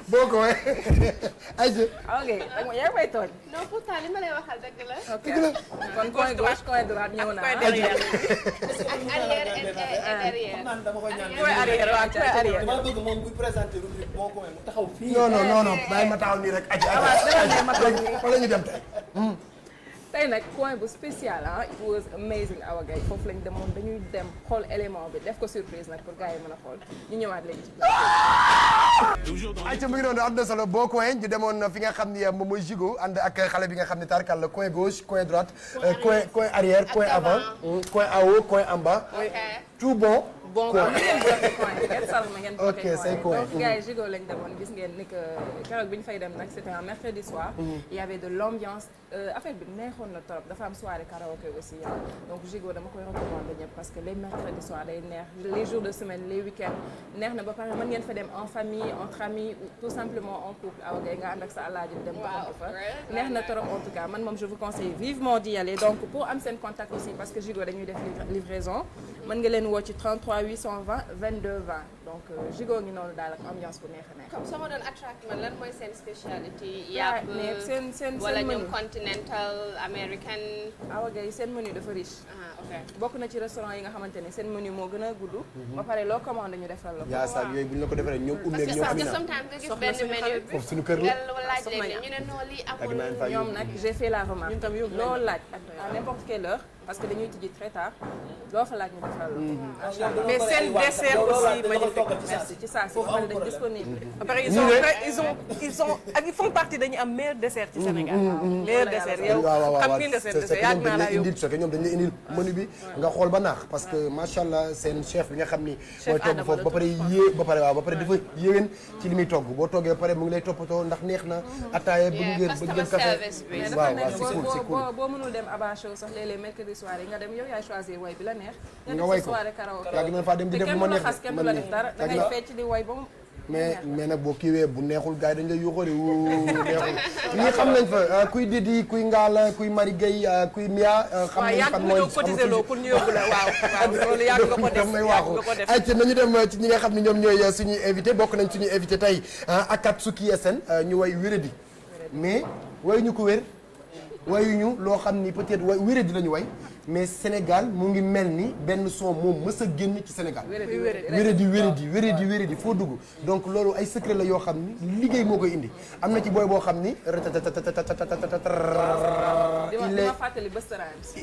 Speaker 2: bon coin. ayca.
Speaker 3: ok yaa ngi may tooñ.
Speaker 4: non pourtant li ma lay waxal dëgg la.
Speaker 3: ok kon coin gauche coin droite ñëw na.
Speaker 4: ak arrière et derrière.
Speaker 3: coin arrière waaw coin arrière.
Speaker 6: dama bëgg moom bu présenté rubrique bon coin mu taxaw fii.
Speaker 2: non bàyyi ma taxaw nii rek ayca fa la ñu dem tey.
Speaker 3: tey nag coin bu spécial ah it was amazing Awa Gaye foofu lañ demoon dañuy dem xool élément bi def ko surprise nag pour gars yi mën a xool ñu ñëwaat léegi ci
Speaker 2: ayca mu ngi doon am na solo boo coin ñu demoon fi nga xam ni moom mooy Jigo ànd ak xale bi nga xam ne tarkal la coin gauche coin droite coin arrière coin avant coin en haut coin en bas tout bon
Speaker 3: bon coin ngeen bloqué coin ngeen sal ma ngeen bloqué
Speaker 2: ok say coin
Speaker 3: donc gars yi Jigo lañ demoon gis ngeen ni que keroog bi ñu fay dem nag c'était un mercredi soir il y avait de l'ambiance affaire bi neexoon na trop dafa am soirée karaoké aussi donc Jigo dama koy recommander ñëpp parce que les mercredis soirs day neex les jours de semaine les week-ends neex na ba pare mën ngeen fa dem en famille entre amis ou tout simplement en couple Awa Gaye nga ànd ak sa alaaji dem doxantu fa neex na trop en tout cas man moom je vous conseille vivement d'y aller donc pour am seen contact aussi parce que Jigo dañuy def livraison mën nga leen woo ci 33 820 22 20 donc Jigo ngi noonu daal ak ambiance bu neex a neex.
Speaker 4: comme sama doon attract man lan mooy seen spécialité. yàpp
Speaker 3: seen
Speaker 4: wala
Speaker 3: menu
Speaker 4: ñoom continental American.
Speaker 3: Awa Gaye seen menu dafa riche.
Speaker 4: ok
Speaker 3: bokk na ci restaurant yi nga xamante ne seen menu moo gën a gudd. ba pare loo commandé ñu defal la ko.
Speaker 2: yaa sax yooyu bu ñu la ko defaree ñoom ummeeg ñoom
Speaker 4: parce que
Speaker 2: Amina
Speaker 4: sometimes nga gis benn menu.
Speaker 2: foofu suñu kër la
Speaker 4: nga laaj leen ñu ne non lii amul.
Speaker 3: ñoom nag j'ai fait la remarque. ñun tamit loo laaj à n'importe quelle heure parce que dañuy tijji très tard loo fa laaj ñu defal la.
Speaker 5: mais seen dessert aussi magnifique.
Speaker 3: merci ci saa si ba pare dañ disponible.
Speaker 5: après ils font partie dañuy am meilleur dessert ci Sénégal. meilleur dessert yow xam nga dessert yàgg naa la yóbbu.
Speaker 2: c'est que ñoom dañ lay indil menu bi nga xool ba naax parce que macha allah seen chef bi nga xam ni mooy togg foofu ba pare ba pare dafa yéwén ci li muy togg boo toggee ba pare mu ngi lay toppatoo ndax neex na ataaya bëgg ngeen café waaw c'est cool
Speaker 3: boo mënul dem Aba Show sax léeg-léeg mercredi soir yi nga dem yow yaay choisir way bi la neex
Speaker 2: nga way ko
Speaker 3: soirée karaoké
Speaker 2: yaa ngi mën faa dem di def lu ma neex
Speaker 3: xas kenn du la def dara da ngay fecc di way ba mu
Speaker 2: mais nag boo kiiwee bu neexul gars yi dañ lay yuuxóori wu neexul ñii xam nañ fa kuy Didi kuy Ngala kuy Marie Gueye kuy Mia xam nañ fan mooy
Speaker 5: cotiser loo pour ñu yóbbu la waaw loolu yàgg nga ko def
Speaker 2: may waaxu ay ci nañu dem ci ñi nga xam ne ñoom ñooy suñuy invité bokk nañ suñuy invité tey Akatsuki SN ñu way wéradi mais way ñu ko wér wayuñu loo xam ni peut-être way wéradi lañu way mais Sénégal mu ngi mel ni benn son moom mës a génn ci Sénégal wéradi foo dugg donc loolu ay secret la yoo xam ni liggéey moo koy indi am na ci booy boo xam ni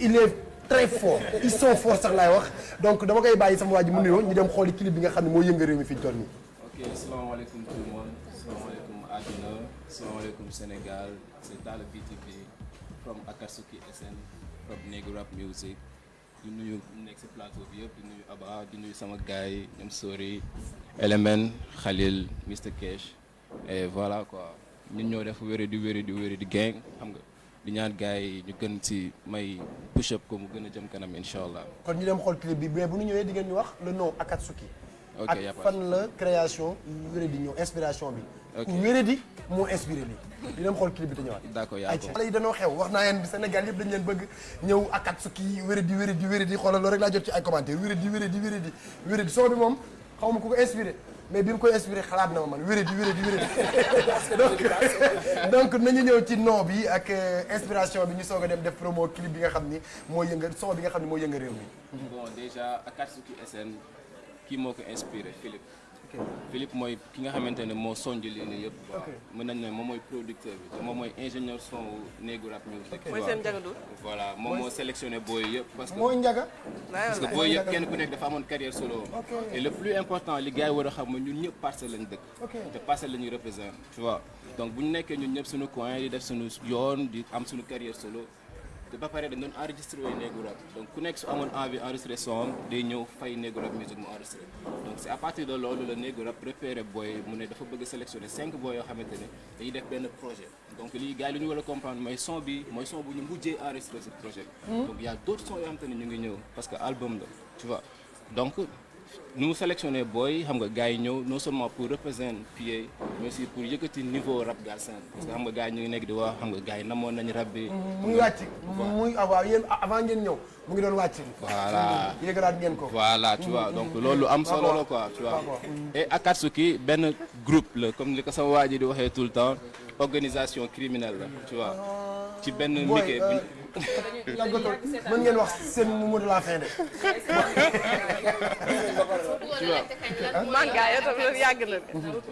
Speaker 2: il est très fort ils sont forts sax laay wax donc dama koy bàyyi sama waa ji mu nuyoo ñu dem xooli clip bi nga xam ne moo yënga réew mi fi ñu toll nii.
Speaker 10: ok asalaamaaleykum tout le monde asalaamaaleykum àdduna asalaamaaleykum Sénégal c'est Talla BTV from Akatsuki SN from Negu Rap Music di nuyu nekk si plateau bi yëpp di nuyu Aba di nuyu sama gars yi ñoom Sori Element Khalil Mr Cash et voilà quoi ñun ñoo def wéri di gang xam nga di ñaan gars yi ñu gën ci may push up ko mu gën a jëm kanam incha allah.
Speaker 2: kon ñu dem xool clip bi mais bu ñu ñëwee di ngeen ñu wax le nom Akatsuki.
Speaker 10: ok
Speaker 2: ak fan la création wéradi ñëw inspiration bi.
Speaker 10: ok
Speaker 2: wéradi moo inspiré lii. di dem xool clip bi te ñëwaat.
Speaker 10: d'accord yaa ko
Speaker 2: xale yi dañoo xew wax naa leen bi Sénégal yëpp dañu leen bëgg ñëw Akatsuki wéradi xoolal loolu rek laa jot ci ay commentaires wéradi soo bi moom xaw ma ku ko inspiré mais bi mu koy inspiré xalaat na ma man wéradi donc nañu ñëw ci nom bi ak inspiration bi ñu soog a dem def promo clip bi nga xam ni moo yënga son bi nga xam ni moo yënga réew mi.
Speaker 10: bon déjà Akatsuki SN kii moo ko inspiré Philippe. Philippe mooy ki nga xamante ne moo sonj lii nii yëpp. mën nañ ne moom mooy producteur bi te moom mooy ingénieur son wu Néegu Rap Music.
Speaker 5: mooy seen njagadu.
Speaker 10: voilà moom moo sélectionné booy yëpp. parce que
Speaker 2: mooy njaga.
Speaker 10: parce que booy yëpp kenn ku nekk dafa amoon carrière solo. et le plus important li gars yi war a xam mooy ñun ñëpp Parcelles lañ dëkk. te Parcelles la ñuy représenté tu vois. donc bu ñu nekkee ñun ñëpp suñu coin di def suñu yoon di am suñu carrière solo te ba pare dañ doon enregistré Néegu Rap donc ku nekk su amoon envie enregistré son day ñëw fay Néegu Rap Music mu enregistré donc c'est à partir de loolu la Néegu Rap repéré booy mu ne dafa bëgg sélectionner 5 booy yoo xamante ne dañuy def benn projet donc lii gars yi lu ñu war a comprendre mooy son bi mooy son bu ñu mujjee enregistré ce projet bi donc y a d'autres sons yoo xamante ne ñu ngi ñëw parce que album la tu vois donc nu mu sélectionné booy xam nga gars yi ñëw non seulement pour représenter PA mais aussi pour yëkkati niveau rap Galsen parce que xam nga gars yi ñu ngi nekk di wax xam nga gars yi namoon nañu rap bi.
Speaker 2: mu ngi wàcc muy waaw yéen avant ngeen ñëw mu ngi doon wàcc.
Speaker 10: voilà
Speaker 2: yëgalaat ngeen ko.
Speaker 10: voilà tu vois donc loolu am solo la quoi tu vois. et Akatsuki benn groupe la comme li ko sama waa ji di waxee tout le temps organisation criminelle la tu vois ci benn liggéey bi.
Speaker 2: mën ngeen wax seen mot de la fin de.
Speaker 5: manga yow tamit yàgg na.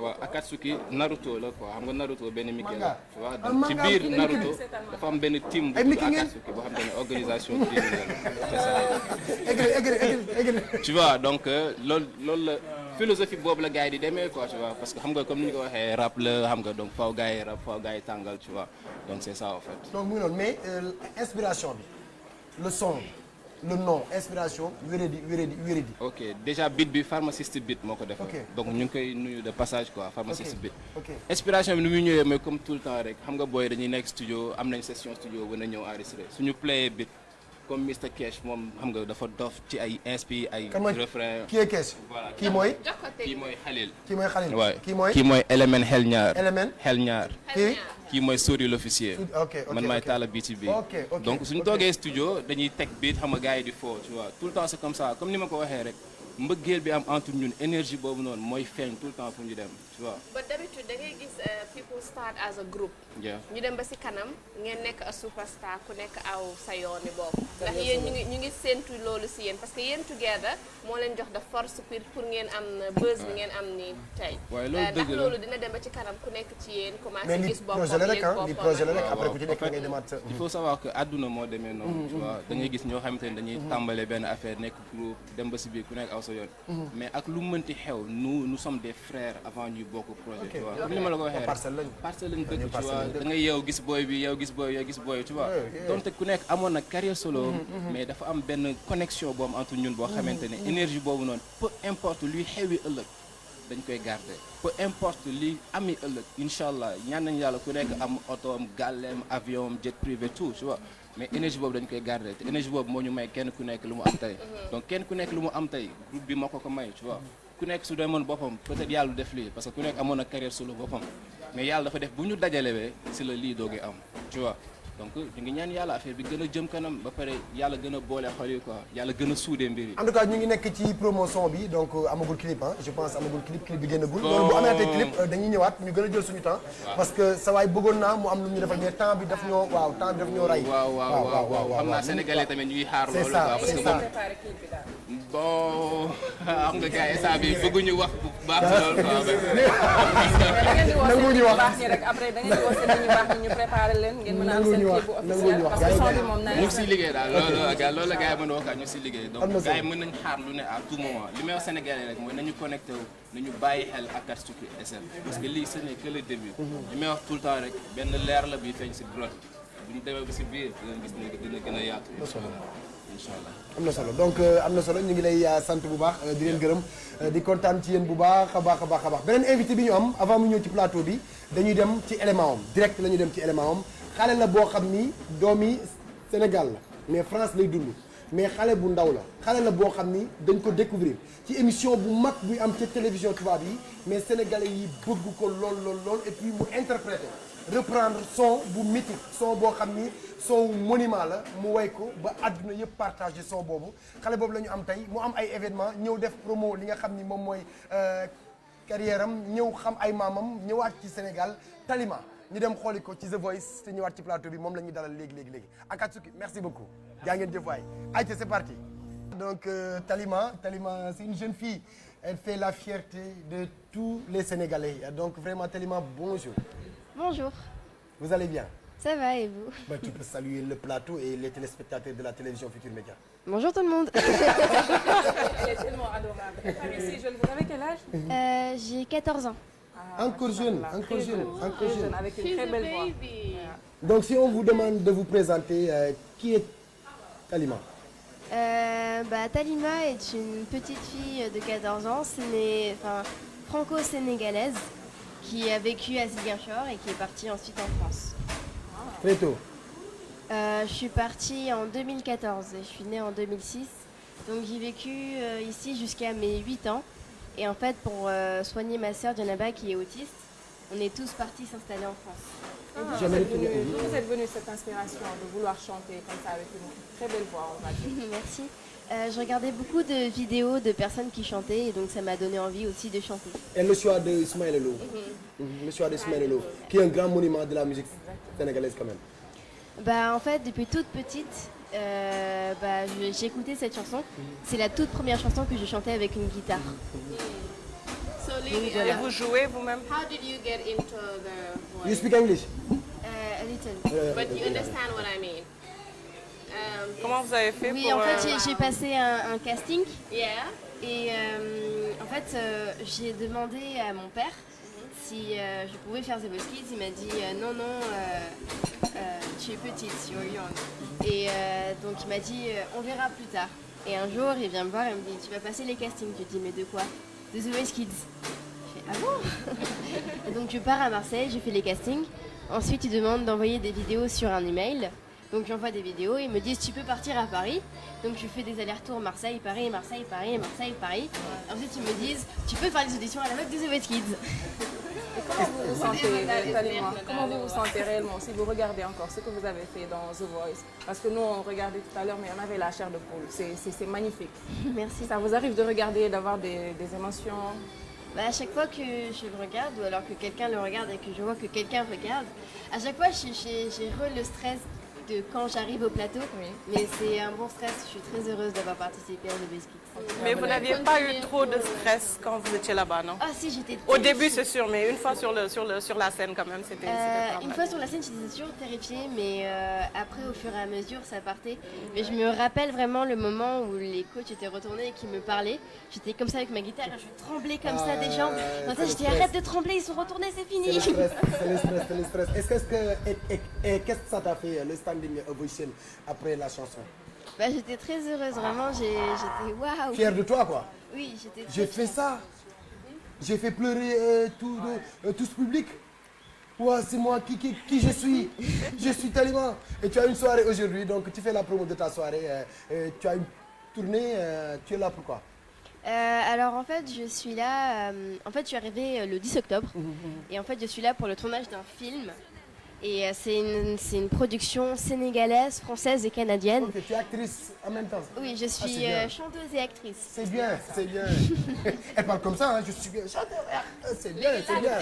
Speaker 10: waaw Akatsuki Naruto la quoi xam nga Naruto benn Mickey la tu vois donc ci biir Naruto dafa am benn team bu tudd Akatsuki boo xam ne organisation criminelle. tu vois donc loolu la philosophie boobu la gars yi di demee quoi tu vois parce que xam nga comme ni ñu ko waxee rap la xam nga donc faaw gars yi rap faaw gars yi tàngal tu vois donc c'est ça en fait.
Speaker 2: donc mu ngi noonu mais inspiration bi le son le nom inspiration wéredi.
Speaker 10: ok déjà beat bi pharmaciste beat moo ko def. donc ñu ngi koy nuyu de passage quoi pharmaciste beat. inspiration bi ni muy ñëwee mooy comme tout le temps rek xam nga booy dañuy nekk studio am nañ session studio ba na ñëw enregistré suñu playé beat comme Mr Cash moom xam nga dafa dof ci ay inspi ay refrain.
Speaker 2: kii Cash.
Speaker 10: voilà
Speaker 2: kii mooy.
Speaker 10: kii mooy Khalil.
Speaker 2: kii mooy Khalil.
Speaker 10: waay
Speaker 2: kii mooy
Speaker 10: Element Xel Ñaar.
Speaker 2: Element
Speaker 10: Xel Ñaar. kii mooy Sori l'officier.
Speaker 2: ok
Speaker 10: man maay Talla Beat bi. donc suñu toogee studio dañuy teg beat xam nga gars yi di foo tu vois tout le temps c'est comme ça comme ni ma ko waxee rek mbëggeel bi am entre ñun énergie boobu noonu mooy feeñ tout le temps fu ñu dem tu vois.
Speaker 4: but d'habitude da ngay gis people start as a group. ñu dem ba si kanam ngeen nekk a superstar ku nekk aw sa yooni boobu. ndax yéen ñu ngi séentu loolu si yéen parce que yéen together moo leen jox de force pour ngeen am buzz bi ngeen am ni tey.
Speaker 10: waaye loolu dëgg la
Speaker 4: ndax loolu dina dem ba ci kanam ku nekk ci yéen commencé gis boppam
Speaker 2: li projet la rek après ku ci nekk ngay demaat sa.
Speaker 10: il faut savoir que àdduna moo demee noonu. tu vois da ngay gis ñoo xamante ne dañuy tàmbale benn affaire nekk groupe dem ba si biir ku nekk aw sa yoon. mais ak lu mënti xew nous sommes des frères avant ñuy bokk projet. tu vois comme ni ma la ko waxee rek parcelle lañ dëkk tu vois da ngay yow gis booy bi yow gis booy tu vois. donte ku nekk amoon na carrière solo. mais dafa am benn connexion boobu entre ñun boo xamante ne énergie boobu noonu peu importe luy xewi ëllëg dañ koy garder peu importe li ami ëllëg incha allah ñaan nañu yàlla ku nekk am oto am gàlleem avion am jet privé tout tu vois. mais énergie boobu dañ koy garder te énergie boobu moo ñu may kenn ku nekk lu mu am tey donc kenn ku nekk lu mu am tey groupe bi moo ko may tu vois ku nekk su demoon boppam peut-être yàlla def lii parce que ku nekk amoon na carrière solo boppam mais yàlla dafa def bu ñu dajalewee si la lii doogee am tu vois donc ñu ngi ñaan yàlla affaire bi gën a jëm kanam ba pare yàlla gën a boole xol yi quoi yàlla gën a suudee mbir yi.
Speaker 2: en tout cas ñu ngi nekk ci promotion bi donc amagul clip ah je pense amagul clip bi génnagul. loolu bu amee clip dañuy ñëwaat ñu gën a jël suñu temps. parce que sa waay bëggoon naa mu am lu ñu defal mais temps bi daf ñoo ray.
Speaker 10: waaw xam naa sénégalais tamit ñuy xaar loolu quoi parce que moom bon xam nga gars yi saa bi bëgguñu wax bu baax loolu quoi.
Speaker 3: nanguñu wax baax ñi rek après da ngeen di woo seen ñu baax ñi ñu préparé leen ngeen mën a am seen clip bu officiel parce que son bi moom
Speaker 10: ñu ngi siy liggéey daal loolu la gars yi mën a wax ñu siy liggéey donc gars yi mën nañ xaar lu ne à tout moment li may wax sénégalais rek mooy nañu connecté wu nañu bàyyi xel Akatsuki SM parce que lii ce n'est que le début li may wax tout le temps rek benn leer la bi feeñ si grotte bu ñu demee ba si biir dinañ gis ne dina gën a yaatu inchallah
Speaker 2: am na solo donc am na solo ñu ngi lay sant bu baax di leen gërëm di kontaan ci yéen bu baax a baax beneen invité bi ñu am avant mu ñëw ci plateau bi dañuy dem ci élément am direct la ñuy dem ci élément am xale la boo xam ni doomi Sénégal la mais France lay dund mais xale bu ndaw la xale la boo xam ni dañ ko découvrir ci émission bu mag buy am ca télévision tubaab yi mais sénégalais yi bëgg ko lool et puis mu interpréter reprendre son bu mythique son boo xam ni son monument la mu way ko ba àdduna yëpp partagé son boobu xale boobu la ñu am tey mu am ay événement ñëw def promo li nga xam ni moom mooy carrière am ñëw xam ay maamam ñëwaat ci Sénégal Talima ñu dem xooli ko ci The Voice te ñëwaat ci plateau bi moom la ñuy dalal léegi Akatsuki merci beaucoup jaa ngeen jëf waay ayca c'est parti donc Talima c'est une jeune fille Elle fait la fierté de tous les Sénégalais. Donc vraiment, Talima, bonjour.
Speaker 11: Bonjour.
Speaker 2: Vous allez bien?
Speaker 11: Ça va et vous?
Speaker 2: Bah, tu peux saluer le plateau et les téléspectateurs de la télévision Futur Média.
Speaker 11: Bonjour tout le monde.
Speaker 3: Elle est tellement adorable. Si jeune, vous avez quel âge?
Speaker 11: J'ai 14 ans.
Speaker 2: Encore jeune, encore jeune, encore jeune.
Speaker 3: Avec une très belle voix.
Speaker 2: Donc si on vous demande de vous présenter, qui est Talima?
Speaker 11: Talima est une petite fille de 14 ans, franco-sénégalaise, qui a vécu à Ziguinchor et qui est partie ensuite en France.
Speaker 2: Très tôt.
Speaker 11: Je suis partie en 2014 et je suis née en 2006. Donc j'ai vécu ici jusqu'à mes 8 ans. Et en fait, pour soigner ma sœur Djanaba qui est autiste, on est tous partis s'installer en France.
Speaker 3: D'où vous êtes venue cette inspiration de vouloir chanter comme ça avec une très belle voix, on va dire.
Speaker 11: Merci. Je regardais beaucoup de vidéos de personnes qui chantaient et donc ça m'a donné envie aussi de chanter.
Speaker 2: Et le choix de Ismaël Lô, le choix de Ismaël Lô, qui est un grand monument de la musique sénégalaise quand même.
Speaker 11: En fait, depuis toute petite, j'ai écouté cette chanson. C'est la toute première chanson que je chantais avec une guitare.
Speaker 5: Et vous jouez vous-même?
Speaker 4: How did you get into the voice?
Speaker 2: You speak English?
Speaker 11: A little.
Speaker 4: But you understand what I mean?
Speaker 5: Comment vous avez fait
Speaker 11: Oui,
Speaker 5: pour...
Speaker 11: en fait, j'ai passé un casting.
Speaker 4: Yeah.
Speaker 11: Et en fait, j'ai demandé à mon père si je pouvais faire The Voice Kids. Il m'a dit non, tu es petite, you're young. Et donc il m'a dit on verra plus tard. Et un jour, il vient me voir et me dit tu vas passer les castings. Je lui dis mais de quoi? De The Voice Kids. Je fais ah bon? Et donc je pars à Marseille, je fais les castings. Ensuite, il demande d'envoyer des vidéos sur un email. Donc j'envoie des vidéos, ils me disent tu peux partir à Paris. Donc je fais des allers-retours Marseille, Paris, Marseille, Paris, Marseille, Paris. Ensuite ils me disent tu peux faire des auditions à la meuf de The Voice Kids.
Speaker 3: Et comment vous vous sentez, Talima? Comment vous vous sentez réellement si vous regardez encore ce que vous avez fait dans The Voice? Parce que nous on regardait tout à l'heure mais on avait la chair de poule. C'est magnifique.
Speaker 11: Merci.
Speaker 3: Ça vous arrive de regarder et d'avoir des émotions?
Speaker 11: À chaque fois que je le regarde ou alors que quelqu'un le regarde et que je vois que quelqu'un regarde, à chaque fois j'ai le stress de quand j'arrive au plateau, mais c'est un bon stress. Je suis très heureuse d'avoir participé à The Voice Kids.
Speaker 5: Mais vous n'aviez pas eu trop de stress quand vous étiez là-bas, non?
Speaker 11: Ah si, j'étais
Speaker 5: Au début, c'est sûr, mais une fois sur la scène quand même, c'était pas
Speaker 11: une
Speaker 5: mal.
Speaker 11: fois sur la scène, j'étais toujours terrifiée, mais après, au fur et à mesure, ça partait. Mais je me rappelle vraiment le moment où les coachs étaient retournés et qui me parlaient. J'étais comme ça avec ma guitare, je tremblais comme ça des jambes. En fait, j'étais arrête de trembler, ils sont retournés, c'est fini.
Speaker 2: C'est le stress. Qu'est-ce que ça t'a fait, le standing ovation, après la chanson?
Speaker 11: J'étais très heureuse, vraiment, j'étais waouh.
Speaker 2: Fière de toi, quoi?
Speaker 11: Oui, j'étais très
Speaker 2: J'ai fait ça. J'ai fait pleurer tout ce public. Ouais, c'est moi qui je suis. Je suis Talima. Et tu as une soirée aujourd'hui, donc tu fais la promo de ta soirée. Tu as une tournée, tu es là pourquoi?
Speaker 11: Alors en fait je suis là, je suis arrivée le 10 octobre et en fait je suis là pour le tournage d'un film et c'est une production sénégalaise, française et canadienne.
Speaker 2: Ok, tu es actrice en même temps?
Speaker 11: Oui, je suis chanteuse et actrice.
Speaker 2: C'est bien, c'est bien. Elle parle comme ça, hein, je suis bien chanteur. C'est bien, c'est bien.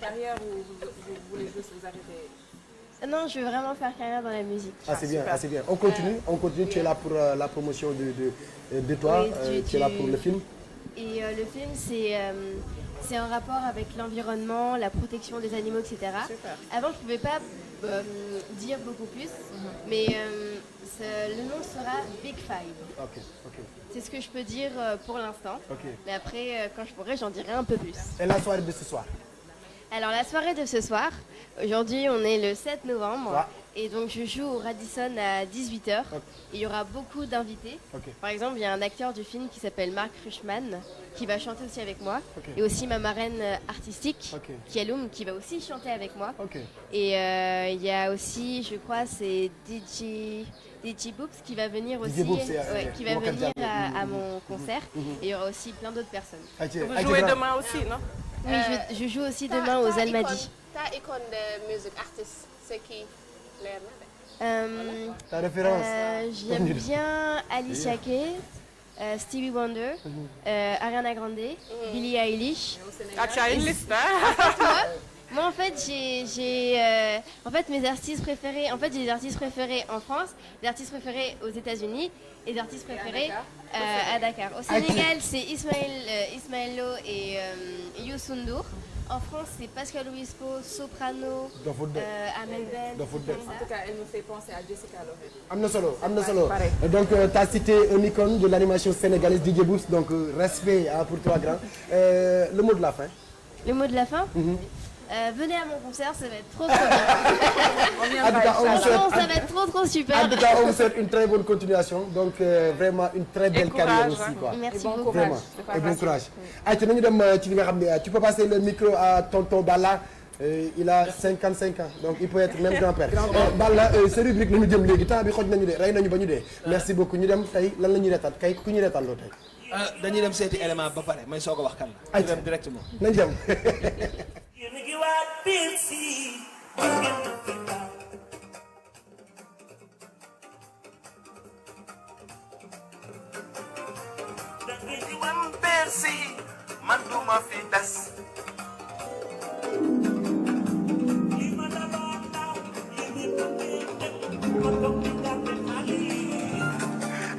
Speaker 3: Carrière où vous voulez juste vous arrêter?
Speaker 11: Non, je veux vraiment faire carrière dans la musique.
Speaker 2: Ah c'est bien, c'est bien. On continue, tu es là pour la promotion de toi,
Speaker 11: Oui,
Speaker 2: tu es là pour le film.
Speaker 11: Et le film, c'est un rapport avec l'environnement, la protection des animaux, etc.
Speaker 3: Super.
Speaker 11: Avant, je ne pouvais pas dire beaucoup plus, mais le nom sera Big Five.
Speaker 2: Ok.
Speaker 11: C'est ce que je peux dire pour l'instant.
Speaker 2: Ok.
Speaker 11: Mais après, quand je pourrai, j'en dirai un peu plus.
Speaker 2: Et la soirée de ce soir?
Speaker 11: Alors, la soirée de ce soir, aujourd'hui, on est le 7 novembre.
Speaker 2: Ouais.
Speaker 11: Et donc, je joue au Radisson à 18h.
Speaker 2: Ok.
Speaker 11: Il y aura beaucoup d'invités.
Speaker 2: Ok.
Speaker 11: Par exemple, il y a un acteur du film qui s'appelle Marc Rushman qui va chanter aussi avec moi.
Speaker 2: Ok.
Speaker 11: Et aussi ma marraine artistique,
Speaker 2: Ok.
Speaker 11: Kialoum, qui va aussi chanter avec moi.
Speaker 2: Ok.
Speaker 11: Et il y a aussi, je crois, c'est DJ Boops qui va venir aussi,
Speaker 2: DJ Boops,
Speaker 11: qui va
Speaker 2: Moka
Speaker 11: venir
Speaker 2: Diallo.
Speaker 11: à mon concert. Et il y aura aussi plein d'autres personnes.
Speaker 5: Vous jouez demain aussi, non?
Speaker 11: Oui, je joue aussi demain aux Almadies.
Speaker 4: Ta icône de musique artiste, c'est qui?
Speaker 2: Ta référence?
Speaker 11: J'aime bien Alicia Keys, Stevie Wonder, Ariana Grande, Billie Eilish.
Speaker 5: Ah, tu as une liste, hein?
Speaker 11: Moi, en fait, en fait, mes artistes préférés. En fait, j'ai des artistes préférés en France, des artistes préférés aux États-Unis et des artistes préférés à Dakar. Au Sénégal, c'est Ismaël Lo et Youssou N'Dour. En France, c'est Pascal Obispo, Soprano, Amel Ben.
Speaker 3: En tout cas, elle me fait penser à Jessica Loret.
Speaker 2: am na solo am na solo donc tu as cité un icône de l'animation sénégalaise DJ Boops donc respect pour toi grand le mot de la fin.
Speaker 11: Le mot de la fin. Venez à mon concert, ça va être trop bien.
Speaker 2: En tout cas,
Speaker 11: ça va être trop super.
Speaker 2: En tout cas, on vous souhaite une très bonne continuation donc vraiment une très belle carrière aussi quoi.
Speaker 11: Merci beaucoup.
Speaker 2: Vraiment et bon courage. ayca nañu dem ci li nga xam ne tu peux passer le micro à tonton Balla. Il a 55 ans donc il peut être même grand-père. Balla sa rubrique la ñu jëm léegi temps bi xoj nañu de rey nañu ba ñu dee. Merci beaucoup ñu dem tey lan la ñuy reetaan kay ku ñu reetaan loo tey.
Speaker 6: dañuy dem seeti élément ba pare may soog a wax kan la. ñu dem directement.
Speaker 2: nañ dem.
Speaker 12: man duma fi des.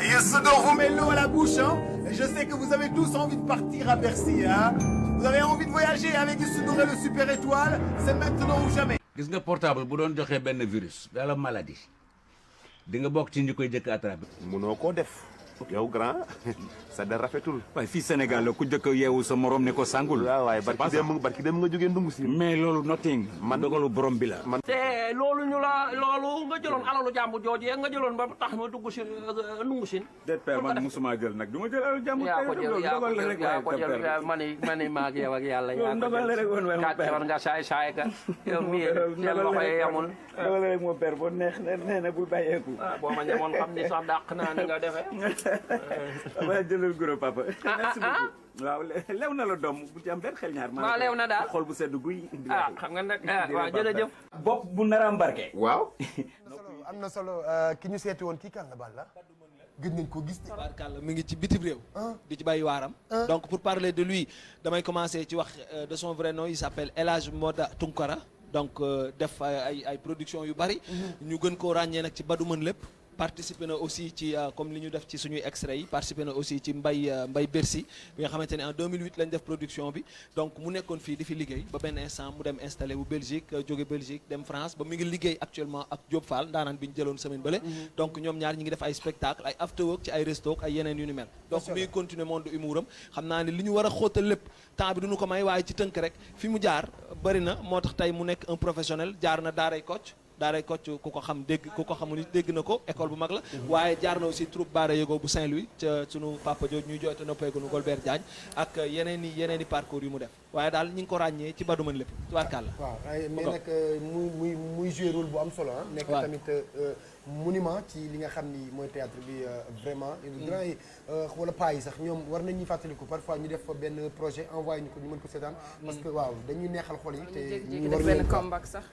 Speaker 12: Youssou N'Dour vous met l'eau à la bouche hein. Je sais que vous avez tous envie de partir à Bercy hein. Vous avez envie de voyager avec Youssou N'Dour et le Super Étoile. C'est maintenant ou jamais.
Speaker 13: gis nga portable bu doon joxee benn virus wala maladie di nga bokk ci ñi koy jëkk attrapé.
Speaker 12: Munoo koo def. yow grand sa der rafetul.
Speaker 14: waaye fii Sénégal la ku jëkk yeewu sa morom ne ko sangul.
Speaker 12: waaw waaye barki dem nga jógee ndungu si.
Speaker 14: mais loolu nothing. man dogalu borom bi la.
Speaker 15: te loolu nga jëloon alalu jàmbur jooju nga jëloon ba tax ma dugg si ndungu sin.
Speaker 14: déet père man musuma jël nag du ma jël alalu jàmbur.
Speaker 15: yaa ko jël mani maag yow ak yàlla. yaa ko jël kàccoor nga saay ka. yow mii seen loxo yi yamul.
Speaker 14: dogal rek moo père boo neex na bul bàyyeeku.
Speaker 15: boo ma ñamoon xam ni sax dàq naa ni nga defee.
Speaker 14: waaw jëlal goro papa. merci beaucoup waaw lew na la doom bu ci am benn xel ñaar.
Speaker 15: waaw lew na daal
Speaker 14: xol bu sedd guy.
Speaker 15: xam nga nag waaw jërëjëf.
Speaker 14: bopp bu nar a embarqué. waaw.
Speaker 2: am na solo ki ñu seeti woon kii kan la Balla. gëj nañ ko gis.
Speaker 6: Barkalla mi ngi ci bitim réew. di ci bàyyi waaram. donc pour parler de lui damay commencer ci wax de son vrai nom il s'appelle El Hadj Moda Tunkara donc def ay production yu bari. ñu gën koo ràññee nag ci Badou Mën Lépp. participé na aussi ci comme li ñu def ci suñuy extrait yi participé na aussi ci Mbay Bercy bi nga xamante ne en 2008 lañ def production bi donc mu nekkoon fii di fi liggéey ba benn instant mu dem installé wu Belgique jóge Belgique dem France ba mu ngi liggéey actuellement ak Diop Fall ndaanaan bi ñu jëloon semaine bële donc ñoom ñaar ñi ngi def ay spectacle ay after work ci ay resto ay yeneen yu ni mel donc mi ngi continuer monde humouram xam naa ne li ñu war a xóotal lépp temps bi duñu ko may waaye ci tënk rek fi mu jaar bëri na moo tax tey mu nekk un professionnel jaar na daaray Kocc daaray Kocc ku ko xam dégg ku ko xamul dégg na ko école bu mag la waaye jaar na aussi troupe Baara Yego bu Saint-Louis ca sunu papa jooju ñuy jooyte noppeegunu Golbert Diagne ak yeneen i parcours yu mu def waaye daal ñi ngi ko ràññee ci Badou Mën Lépp tubaarkàlla
Speaker 2: waaw mais nag muy jouer rôle bu am solo ah nekk tamit monument ci li nga xam ni mooy théâtre bi vraiment grand yi wala pas yi sax ñoom war nañ ñuy fàttaliku parfois ñu def benn projet envoyé ñu ko ñu mën ko seetaan parce que waaw dañuy neexal xol yi te ñu war
Speaker 3: benn comeback sax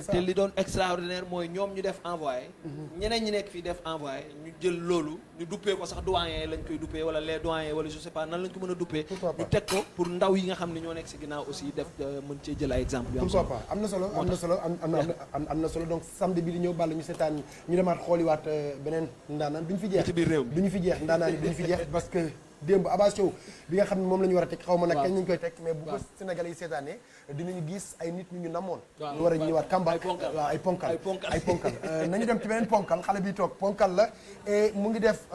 Speaker 6: te li doon extraordinaire mooy ñoom ñu def envoyé ñeneen ñi nekk fii def envoyé ñu jël loolu ñu duppee ko sax doyen lañ koy duppee wala les doyens wala je sais pas nan lañ ko mën a duppee ñu teg ko pour ndaw yi nga xam ne ñoo nekk si ginnaaw aussi def mën cee jël ay exemple yu am solo
Speaker 2: pourquoi pas am na solo am na solo donc samedi bi di ñëw bàll ñu seetaan ñu demaat xooliwaat beneen ndaanaan duñu fi jeex
Speaker 6: ci biir réew mi
Speaker 2: duñu fi jeex ndaanaan yi duñu fi jeex parce que démb Abba Show bi nga xam ne moom la ñu war a teg xaw ma nag kañ ñu koy teg mais bu ko Sénégalais yi seetaanee dinañu gis ay nit ñu namoon ñu war a ñëwaat Kamba waaw ay ponkal nañu dem ci beneen ponkal xale bi toog ponkal la et mu ngi def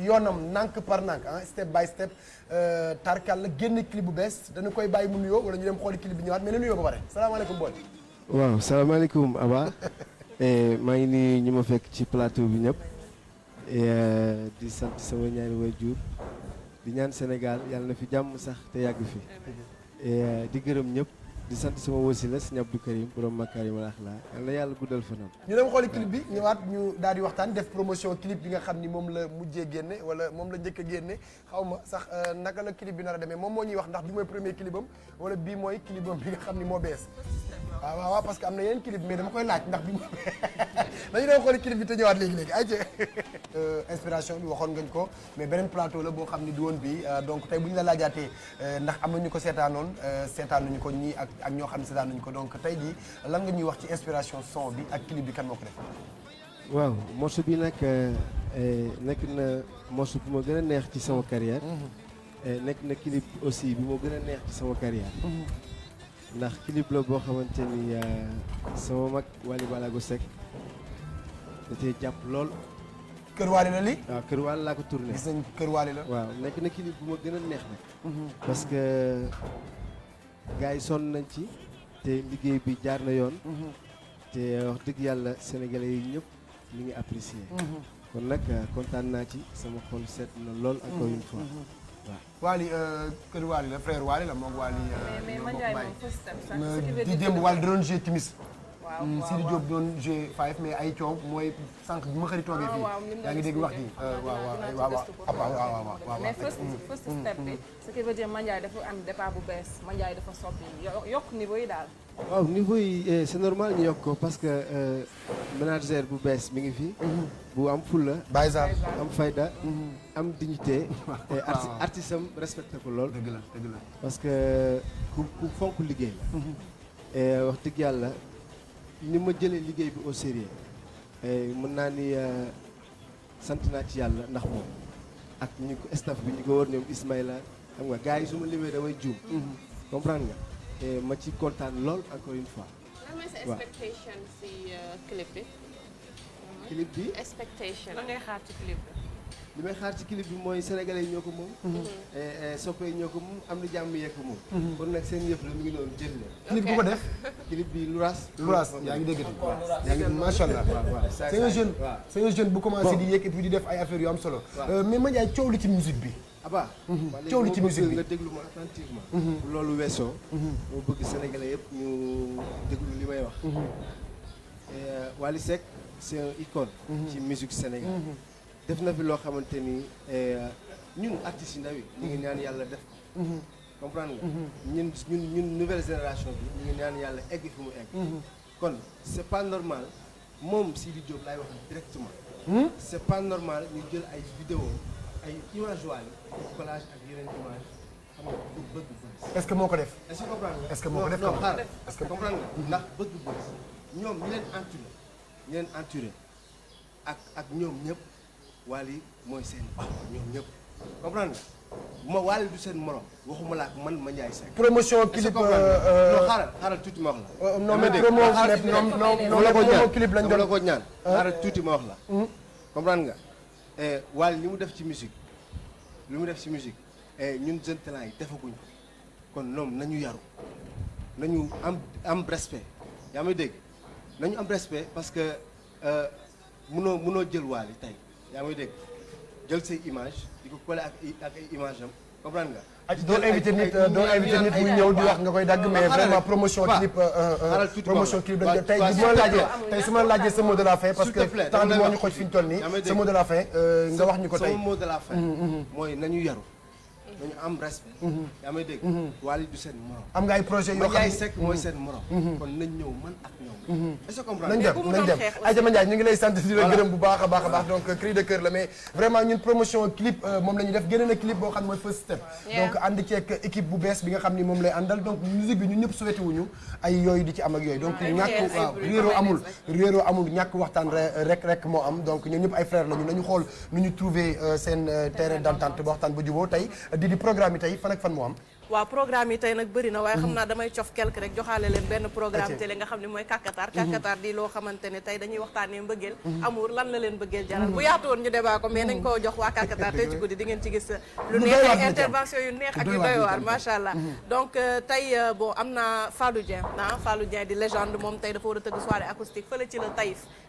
Speaker 2: yoonam nank par nank step by step tarkal la génn clip bu bees dañu koy bàyyi mu nuyoo wala ñu dem xooli clip bi ñëwaat mais na nuyoo ba pare salaamaaleykum boy
Speaker 16: waaw salaamaaleykum Abba maa ngi nii ñu ma fekk ci plateau bi ñëpp di sant sama ñaari waajur di ñaan Sénégal yàlla na fi jàmm sax te yàgg fi di gërëm ñëpp di sant sama wasila Sëñ Abdou Karim borom Makarimal Akhlaq yàlla yàlla guddal fanam.
Speaker 2: ñu dem xooli clip bi ñëwaat ñu daal di waxtaan def promotion clip bi nga xam ni moom la mujjee génne wala moom la njëkk a génne xaw ma sax naka la clip bi nar a demee moom moo ñuy wax ndax bi mooy premier clipam wala bii mooy clipam bi nga xam ni moo bees. waaw parce que am na yeneen clip mais dama koy laaj ndax bi dañu dem xooli clip bi te ñëwaat léegi ay inspiration bi waxoon ngañ ko mais beneen plateau la boo xam ni du woon bii donc tey bu ñu la laajaatee ndax am na ñu ko seetaanoon seetaan nañu ko ñii ak ak ñoo xam ne seetaan nañu ko donc tey jii lan nga ñuy wax ci inspiration son bi ak clip bi kan moo ko def.
Speaker 16: waaw morceau bi nag nekk na morceau bu ma gën a neex ci sama carrière nekk na clip aussi bi moo gën a neex ci sama carrière ndax clip la boo xamante ni sama mag Wally Ballago Seck da cee jàpp lool.
Speaker 2: Kër Wally la lii.
Speaker 16: waaw Kër Wally laa ko tourné.
Speaker 2: gis nañ Kër Wally la.
Speaker 16: waaw nekk na clip bu ma gën a neex nag. parce que gars yi sonn nañ ci te liggéey bi jaar na yoon. te wax dëgg yàlla sénégalais yi ñëpp ñu ngi apprécier. kon nag kontaan naa ci sama xol seet na lool encore une fois. waaw
Speaker 2: Wally Kër Wally la frère Wally la moom Wally.
Speaker 3: mais Mandiaye moom first step sax ce qui veut
Speaker 2: di
Speaker 3: dire
Speaker 2: démb Wally da doon joué timis.
Speaker 3: waaw
Speaker 2: Sidi Diop doon joué 5 mais ay coow mooy sànq bi ma xëri toogee fii. yaa ngi dégg wax ji waaw
Speaker 3: mais first step bi ce qui veut dire Mandiaye dafa am départ bu bees Mandiaye dafa soppi yokk niveau yi daal.
Speaker 16: waaw niveau yi c'est normal ñu yokk ko parce que manager bu bees mi ngi fi. bu am fulla am fayda am dignité. artiste am respecté ko lool.
Speaker 2: dëgg la dëgg la.
Speaker 16: parce que ku fonk liggéey la. wax dëgg yàlla ni ma jëlee liggéey bi au sérieux mën naa ni sant naa ci yàlla ndax moom ak ñu ko staff bi ñu ko wër ñoom Ismaïla xam nga gars yi su ma limee damay juum. comprendre nga ma ci kontaan lool encore une fois.
Speaker 4: lan mooy sa expectation si clip bi.
Speaker 16: clip bi
Speaker 4: expectation.
Speaker 5: lan ngay xaar ci clip bi.
Speaker 16: li may xaar ci clip bi mooy sénégalais yi ñoo ko moom. soppe yi ñoo ko moom am na jàmm yee ko moom. kon nag seen yëf la mu ngi noonu jël leen.
Speaker 2: clip bu ko def.
Speaker 16: clip bi Louras.
Speaker 2: Louras yaa ngi dégg yaa ngi macha allah. c'est un jeune c'est un jeune bu commencé di yéeg et puis di def ay affaires yu am solo. mais Mandiaye coow li ci musique bi.
Speaker 16: Aba.
Speaker 2: coow li ci musique bi
Speaker 16: nga déglu ma attentivement. bu loolu weesoo. moo bëgg sénégalais yëpp ñu déglu li may wax. Wally Seck c'est un icône. ci musique Sénégal. def na fi loo xamante ni ñun artistes yi ndaw yi ñu ngi ñaan yàlla def ko. comprendre nga. ñun nouvelle génération bi ñu ngi ñaan yàlla egg fi mu egg. kon c'est pas normal moom Sidi Diop laay wax directement. c'est pas normal ñu jël ay vidéo ay image Wally collage ak yeneen image xam nga pour bëgg buzz.
Speaker 2: est-ce que moo ko def.
Speaker 16: est-ce que comprendre nga.
Speaker 2: est-ce que moo ko def
Speaker 16: non xaaral est-ce que comprendre nga ndax bëgg buzz ñoom ñi leen entouré ak ñoom ñëpp. Wally mooy seen papa ñoom ñëpp comprendre nga ma Wally du seen morom waxuma la ak man Mandiaye Seck.
Speaker 2: promotion clip
Speaker 16: non xaaral tuuti ma wax la.
Speaker 2: non mais promo clip lañ doon
Speaker 16: la ko ñaan. xaaral tuuti ma wax la. comprendre nga Wally li mu def ci musique ñun jeunes talents yi defaguñ ko kon ñoom nañu yaru nañu am respect yaa may dégg nañu am respect parce que mënoo jël Wally tey. yaa ngi dégg jël say image di ko collé ak ay image am comprendre nga.
Speaker 2: doo invité nit muy ñëw di wax nga koy dagg mais vraiment promotion clip dañ tey tey su ma laajee sa mot de la fin parce que temps bi moo ñu xoj fi ñu toll nii sa mot de la fin nga wax ñu ko tey.
Speaker 16: sama mot de la fin mooy nañu yaru nañu am respect. yaa may dégg. Wally du seen morom.
Speaker 2: am nga ay projet yoo xam ne
Speaker 16: Mandiaye Seck mooy seen morom. kon nañ ñëw man ak ñoom. est-ce que comprendre
Speaker 2: nañ dem Aïcha Mandiaye ñu ngi lay sant di la gërëm bu baax a baax donc cri de cœur la mais vraiment ñun promotion clip moom la ñuy def génne na clip boo xam ne mooy first step. donc ànd ceeg équipe bu bees bi nga xam ni moom lay àndal donc musique bi ñun ñëpp souhaité wuñu ay yooyu di ci am ak yooyu donc ñàkk waaw réeroo amul ñàkk waxtaan rek moo am donc ñun ñëpp ay frères lañu nañu xool nu ñu trouver seen terrain d'entente ba waxtaan ba juboo tey di programme yi tey fan ak fan moo am.
Speaker 5: waaw programme yi tey nag bëri na waaye xam naa damay cof quelque rek joxaale leen benn programme télé nga xam ne mooy Kakatar Kakatar di loo xamante ne tey dañuy waxtaanee mbëggeel amour lan la leen mbëggeel jaral bu yaatu woon ñu débat ko mais nañ koo jox waa Kakatar tey ci guddi di ngeen ci gis lu neex ay intervention yu neex ak yu doy waar macha allah donc tey bon am na Fallou Dieng di légende moom tey dafa war a tëgg soirée acoustique fële ci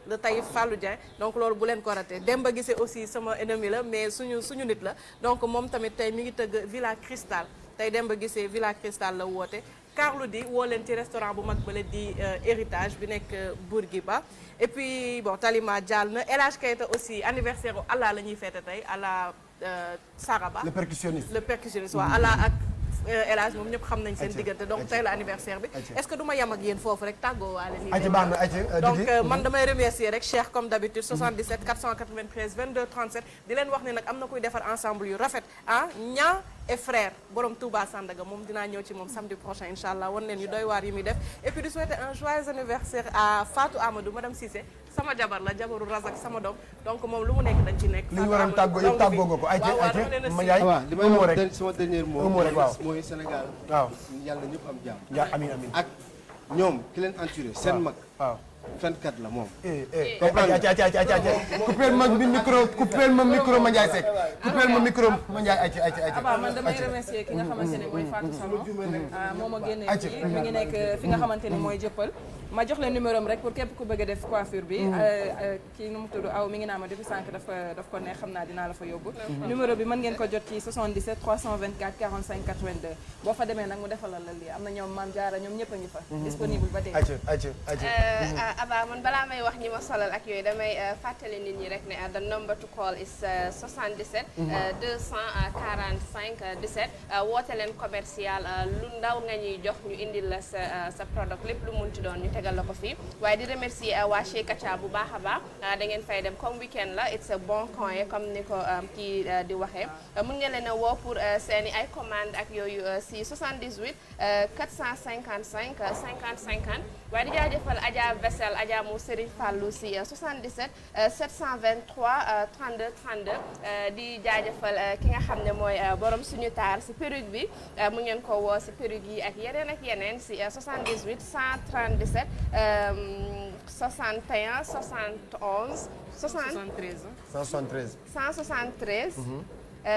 Speaker 5: le Taïf Fallou Dieng donc loolu bu leen ko raté Demba Guissé aussi sama ennemi la mais suñu nit la donc moom tamit tey mi ngi tëgg Villa Cristal tey Demba Guissé Villa Cristal la woote Carlou D woo leen ci restaurant bu mag bële di héritage bi nekk Bourguiba et puis bon Talima Diall na El Hadj Keita aussi anniversaire u Allah la ñuy fête tey Allah Saraba
Speaker 2: le percussionniste
Speaker 5: waaw Allah ak El Hadj moom ñëpp xam nañ seen diggante donc tey la anniversaire bi est-ce que du ma yem ak yéen foofu rek tàggoo waale nii donc man damay remercier rek Cheikh comme d'habitude 77 493 22 37 di leen wax ne nag am na kuy defar ensemble yu rafet ah ñaa et frère borom Touba Sandaga moom dinaa ñëw ci moom samedi prochain incha allah wan leen yu doy waar yi muy def et puis di souhaiter un joyeux anniversaire à Fatou Amadou madame Cissé sama jabar la jabaru Razak sama doom donc moom lu mu nekk dañ ci nekk.
Speaker 2: li ñu waroon tàggoo yëpp tàggoo nga ko ayca ma yaay
Speaker 16: li may wax sama dernier mot
Speaker 2: rek waaw
Speaker 16: mooy Sénégal
Speaker 2: waaw
Speaker 16: yàlla ñëpp am jàmm
Speaker 2: amiin amiin
Speaker 16: ak ñoom ki leen entouré seen mag
Speaker 2: waaw
Speaker 16: fenkat la moom
Speaker 2: coupeel ma micro ma Ndiaye Seck coupeel ma micro ma Ndiaye ayca
Speaker 3: Aba man damay remercier ki nga xamante ne mooy Fatou Salon moo ma génne fii mi ngi nekk fi nga xamante ne mooy jëppal ma jox leen numéro am rek pour képp ku bëgg a def coiffure bi kii nu mu tudd aw mi ngi naa ma depuis sànq daf ko neex xam naa dinaa la fa yóbbu numéro bi mën ngeen ko jot ci 77 324 45 82 boo fa demee nag mu defalal la lii am na ñoom Mame Diarra ñoom ñëpp a ngi fa disponible ba tey
Speaker 4: Aba man balaa may wax ñi ma solal ak yooyu damay fàttali nit ñi rek ne the number to call is 77 245 17 woote leen commercial lu ndaw nga ñuy jox ñu indil la sa product lépp lu mun ci doon ñu tegal la ko fii waaye di remercier waa chez Kacha bu baax a baax da ngeen fay dem comme weekend la it's a bon coin comme ni ko kii di waxee mun ngeen leen a woo pour seeni ay commande ak yooyu si 78 455 50 50 waaye di jaajëfal Adja Vessel Adja mu Serigne Fallou si 77 723 32 32 di jaajëfal ki nga xam ne mooy borom suñu taar si perruque bi mu ngeen ko woo si perruque yi ak yeneen si 78 137 61 71 173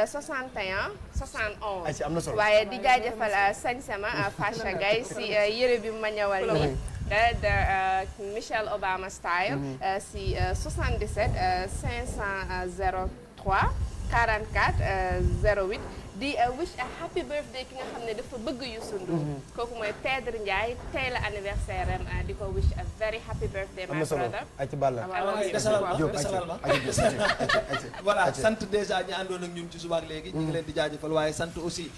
Speaker 4: 61 71
Speaker 2: am na solo
Speaker 4: waaye di jaajëfal sañsema Facha Gaye si yére bi ma ñëwal nii de Michelle Obama style si 77 503 44 08 di wish a happy birthday ki nga xam ne dafa bëgg Youssou Ndour kooku mooy Pedre Ndiaye tey la anniversaire am di ko wish a very happy birthday my brother
Speaker 2: ay ci balla
Speaker 6: voilà sant déjà ñi àndoon ak ñun ci suba ak léegi ñu ngi leen di jaajëfal waaye sant aussi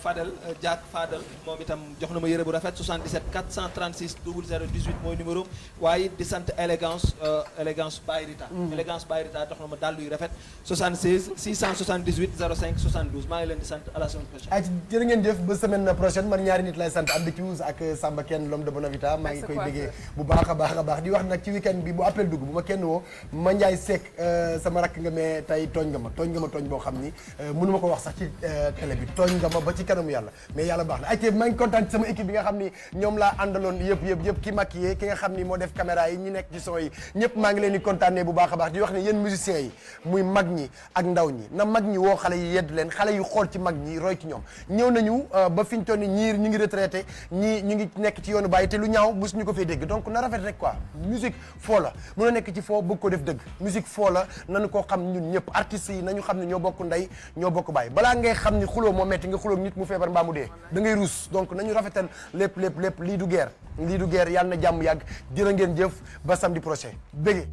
Speaker 6: Fadel Diak Fadel moom itam jox na ma yëre bu rafet 77 436 00 18 mooy numéro waaye di sant élégance Bayrita élégance Bayrita jox na ma dàllu yu rafet 76 678 05 72 maa ngi leen di sant à la semaine prochaine.
Speaker 2: ay jërë ngeen jëf ba semaine prochaine man ñaari nit lay sant Abdou Diouf ak Samba Ken l'homme de Bonavita maa ngi koy déggee bu baax a baax di wax nag ci week-end bi bu appel dugg bu ma kenn woo ma Ndiaye Seck sama rakk nga mais tey tooñ nga ma tooñ boo xam ni mënu ma ko wax sax ci télé bi tooñ nga ma ba ci kanamu yàlla mais yàlla baax na ay maa ngi kontaan ci sama équipe bi nga xam ni ñoom laa àndaloon yëpp ki maquillé ki nga xam ni moo def caméra yi ñi nekk ci son yi ñëpp maa ngi leen di kontaanee bu baax a baax di wax ne yéen musiciens yi muy mag ñi ak ndaw ñi na mag ñi woo xale yi yedd leen xale yu xool ci mag ñi roy ci ñoom ñëw nañu ba fi ñu toll nii ñu ngi retraité ñii ñu ngi nekk ci yoonu bàyyi te lu ñaaw bés ñu ko fay dégg donc na rafet rek quoi musique foo la mun a nekk ci foo bëgg ko def dëgg musique foo la nañu koo xam ñun ñëpp artistes yi nañu xam ne ñoo bokk ndey ñoo bokk bàyyi balaa ngay xam ni xuloo moo metti nga xuloo nit mu feebar mbaa mu dee da ngay ruus donc nañu rafetal lépp lii du guerre yàlla na jàmm yàgg jërë ngeen jëf ba samedi prochain bége